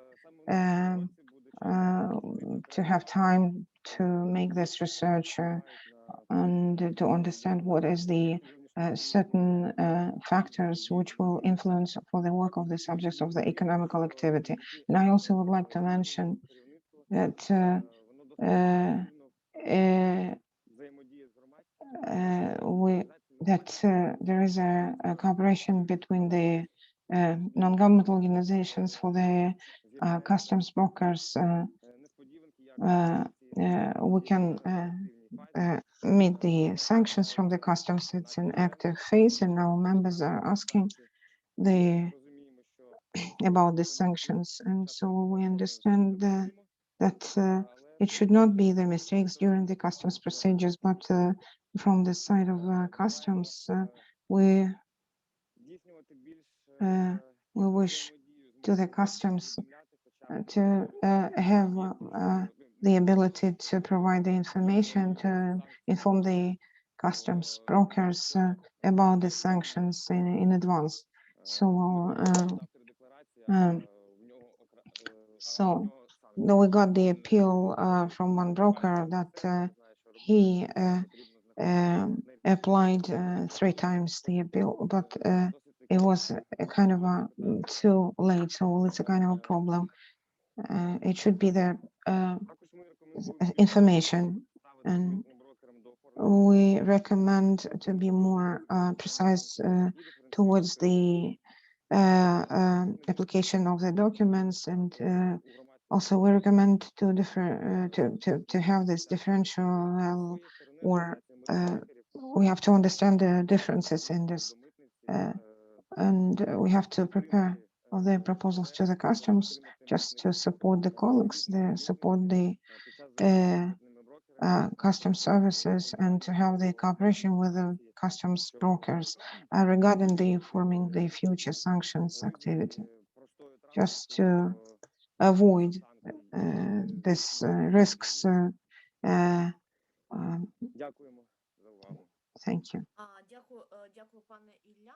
have time to make this research and to understand what is the certain factors which will influence for the work of the subjects of the economical activity. And I also would like to mention that there is a cooperation between the non-governmental organizations for the customs brokers. We can meet the sanctions from the customs. It's an active phase, and our members are asking about the sanctions, and so we understand that it should not be the mistakes during the customs procedures, but from the side of customs, we wish to the customs to have the ability to provide the information, to inform the customs brokers about the sanctions in advance. So we got the appeal from one broker that he applied 3 times the appeal, but it was a kind of too late, so it's a kind of a problem. It should be the information, and we recommend to be more precise towards the application of the documents, and also we recommend to to have this differential, or we have to understand the differences in this, and we have to prepare all the proposals to the customs just to support the colleagues, support the customs services, and to have the cooperation with the customs brokers regarding the forming the future sanctions activity, just to avoid this risks. Thank you. Дякую, пане Ілля.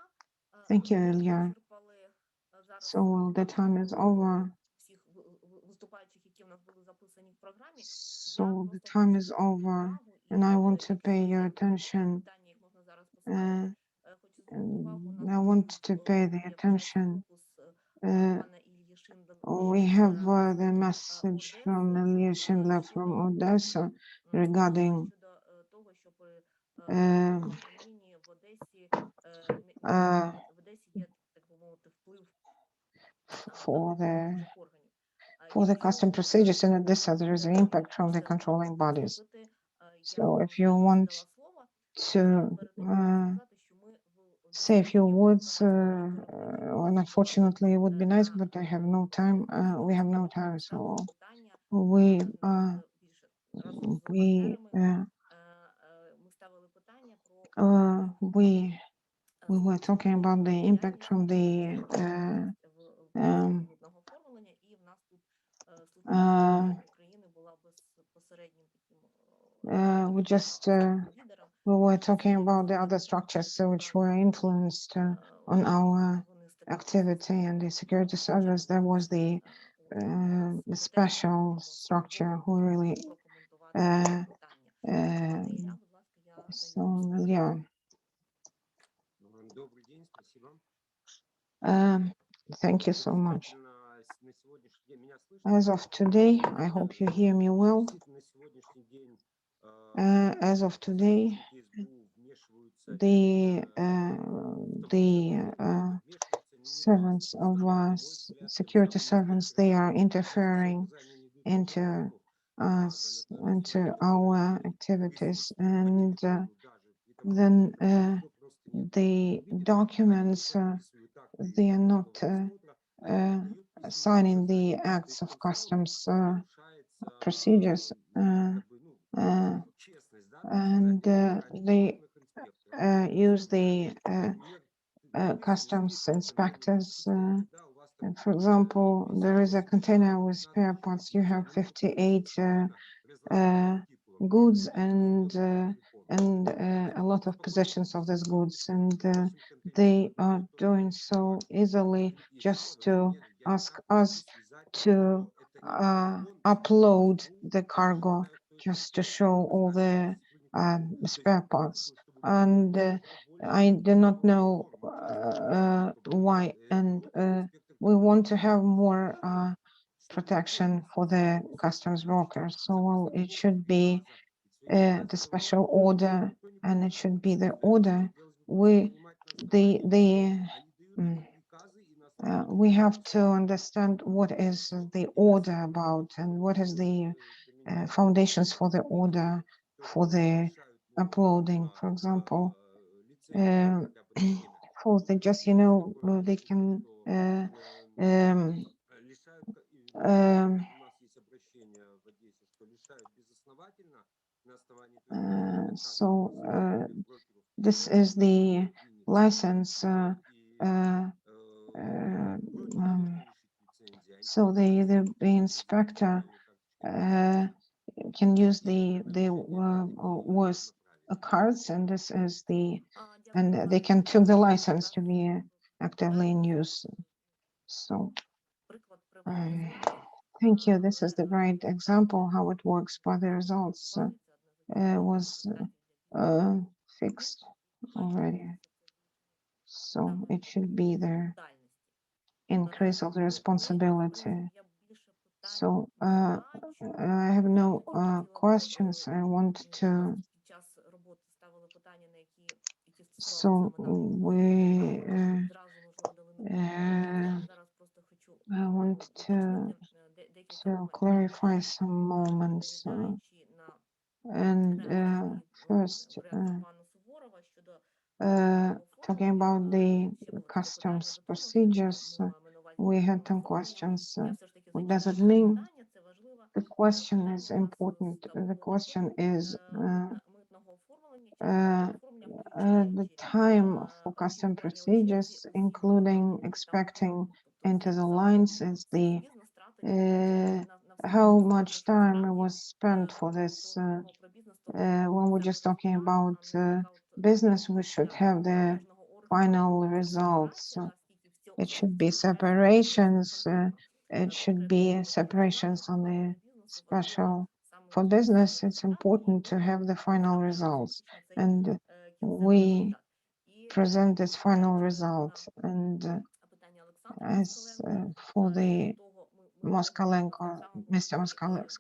Thank you, Ми Ілля. вичерпали зараз So the time is over. всіх виступаючих, які в нас були записані в програмі. So the time is over, and I want to pay your attention. Питання їх можна зараз писати. Хочу звернути увагу And на I want to pay the є вже attention. фокус пана Іллі We have the з message Одеси, from Ilya Shindler from Odessa regarding щодо того, щоб uh, лінії в Одесі в Одесі є, так би мовити, вплив for the органів. custom procedures in Odessa. There is an impact from the controlling bodies. So if you want to say a few words, well, unfortunately, it would be nice, but I have no time. We have no time, so we were talking about the impact from the we just we were talking about the other structures which were influenced on our activity, and the security service. There was the special structure who really so yeah. Thank you so much. As of today, I hope you hear me well. As of today, the servants of security servants, they are interfering into us, into our activities, and then the documents, they are not signing the acts of customs procedures, and they use the customs inspectors. And for example, there is a container with spare parts. You have 58 goods and a lot of possessions of these goods, and they are doing so easily just to ask us to upload the cargo, just to show all the spare parts. And I do not know why, and we want to have more protection for the customs brokers. So it should be the special order, and it should be the order. We have to understand what is the order about, and what is the foundations for the order for the uploading. For example, for the just, you know, they can this is the license. So the inspector can use the was cards, and this is the, and they can take the license to be actively in use. So Thank you. This is the great example how it works, but the results was fixed already. So it should be there. Increase of the responsibility. So I have no questions. I want to. So we. I want to clarify some moments. And first, talking about the customs procedures, we had some questions. What does it mean? The question is important. The question is the time for custom procedures, including expecting into the lines, is the how much time was spent for this. When we're just talking about business, we should have the final results. It should be separations. It should be separations on the special. For business, it's important to have the final results, and we present this final result. And as for the Moskalenko, Mr. Moskalenko's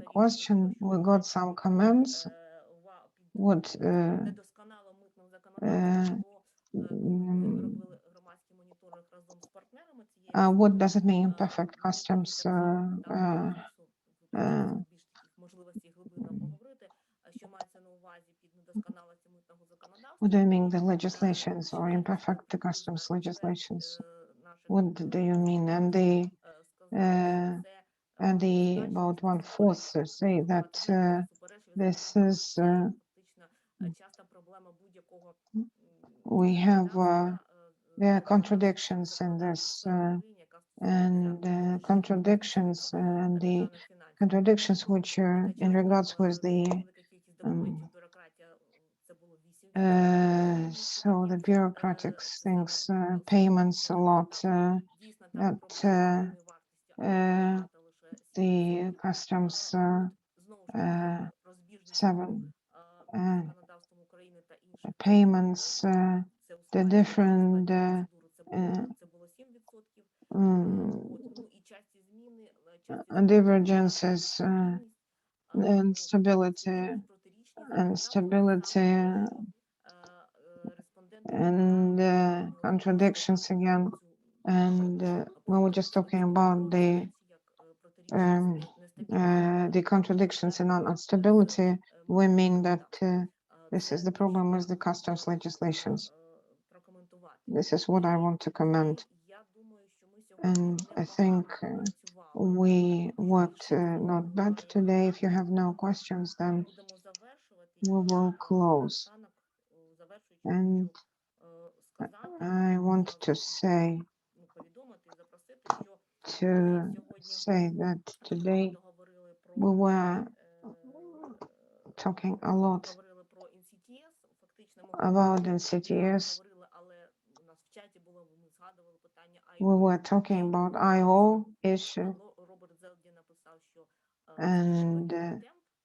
question, we got some comments. What what does it mean, perfect customs? What do you mean, the legislations or imperfect customs legislations? What do you mean? And the about 1/4 say that this is we have there are contradictions in this and contradictions and the contradictions which are in regards with the so the bureaucratic things, payments a lot, that the customs 7 payments, the different divergences and stability and contradictions again. And when we're just talking about the contradictions and instability, we mean that this is the problem with the customs legislations. This is what I want to comment. And I think we worked not bad today. If you have no questions, then we will close. And I want to say that today we were talking a lot about NCTS. We were talking about IO issue, and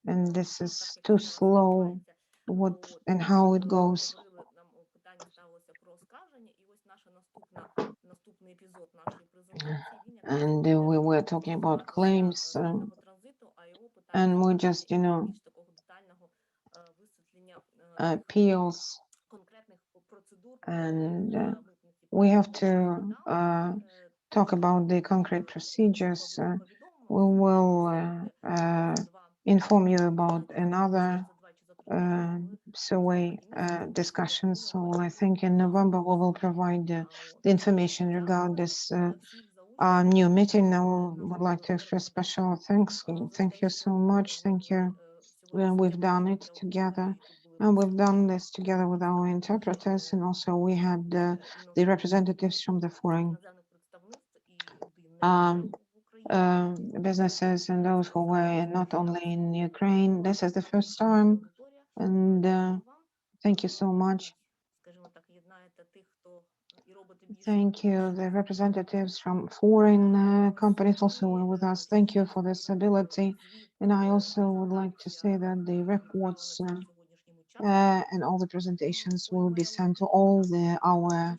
this is too slow. What and how it goes. And we were talking about claims, and we just, appeals, and we have to talk about the concrete procedures. We will inform you about another survey discussions. So I think in November we will provide the information regarding this new meeting. I would like to express special thanks. Thank you so much. Thank you. We've done it together, and we've done this together with our interpreters, and also we had the representatives from the foreign businesses and those who were not only in Ukraine. This is the first time, and thank you so much. Thank you. The representatives from foreign companies also were with us. Thank you for this ability. And I also would like to say that the reports and all the presentations will be sent to all our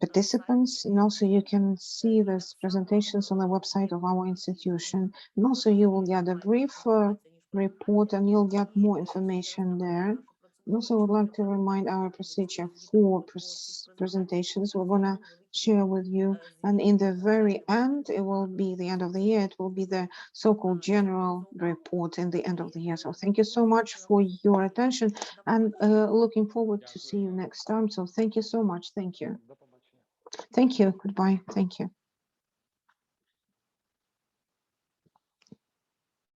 participants. And also you can see these presentations on the website of our institution. And also you will get a brief report and you'll get more information there. And also would like to remind our procedure for presentations we're gonna share with you. And in the very end, it will be the end of the year. It will be the so-called general report in the end of the year. So thank you so much for your attention and looking forward to see you next time. So thank you so much. Thank you. До побачення. Thank you. Goodbye. Thank you.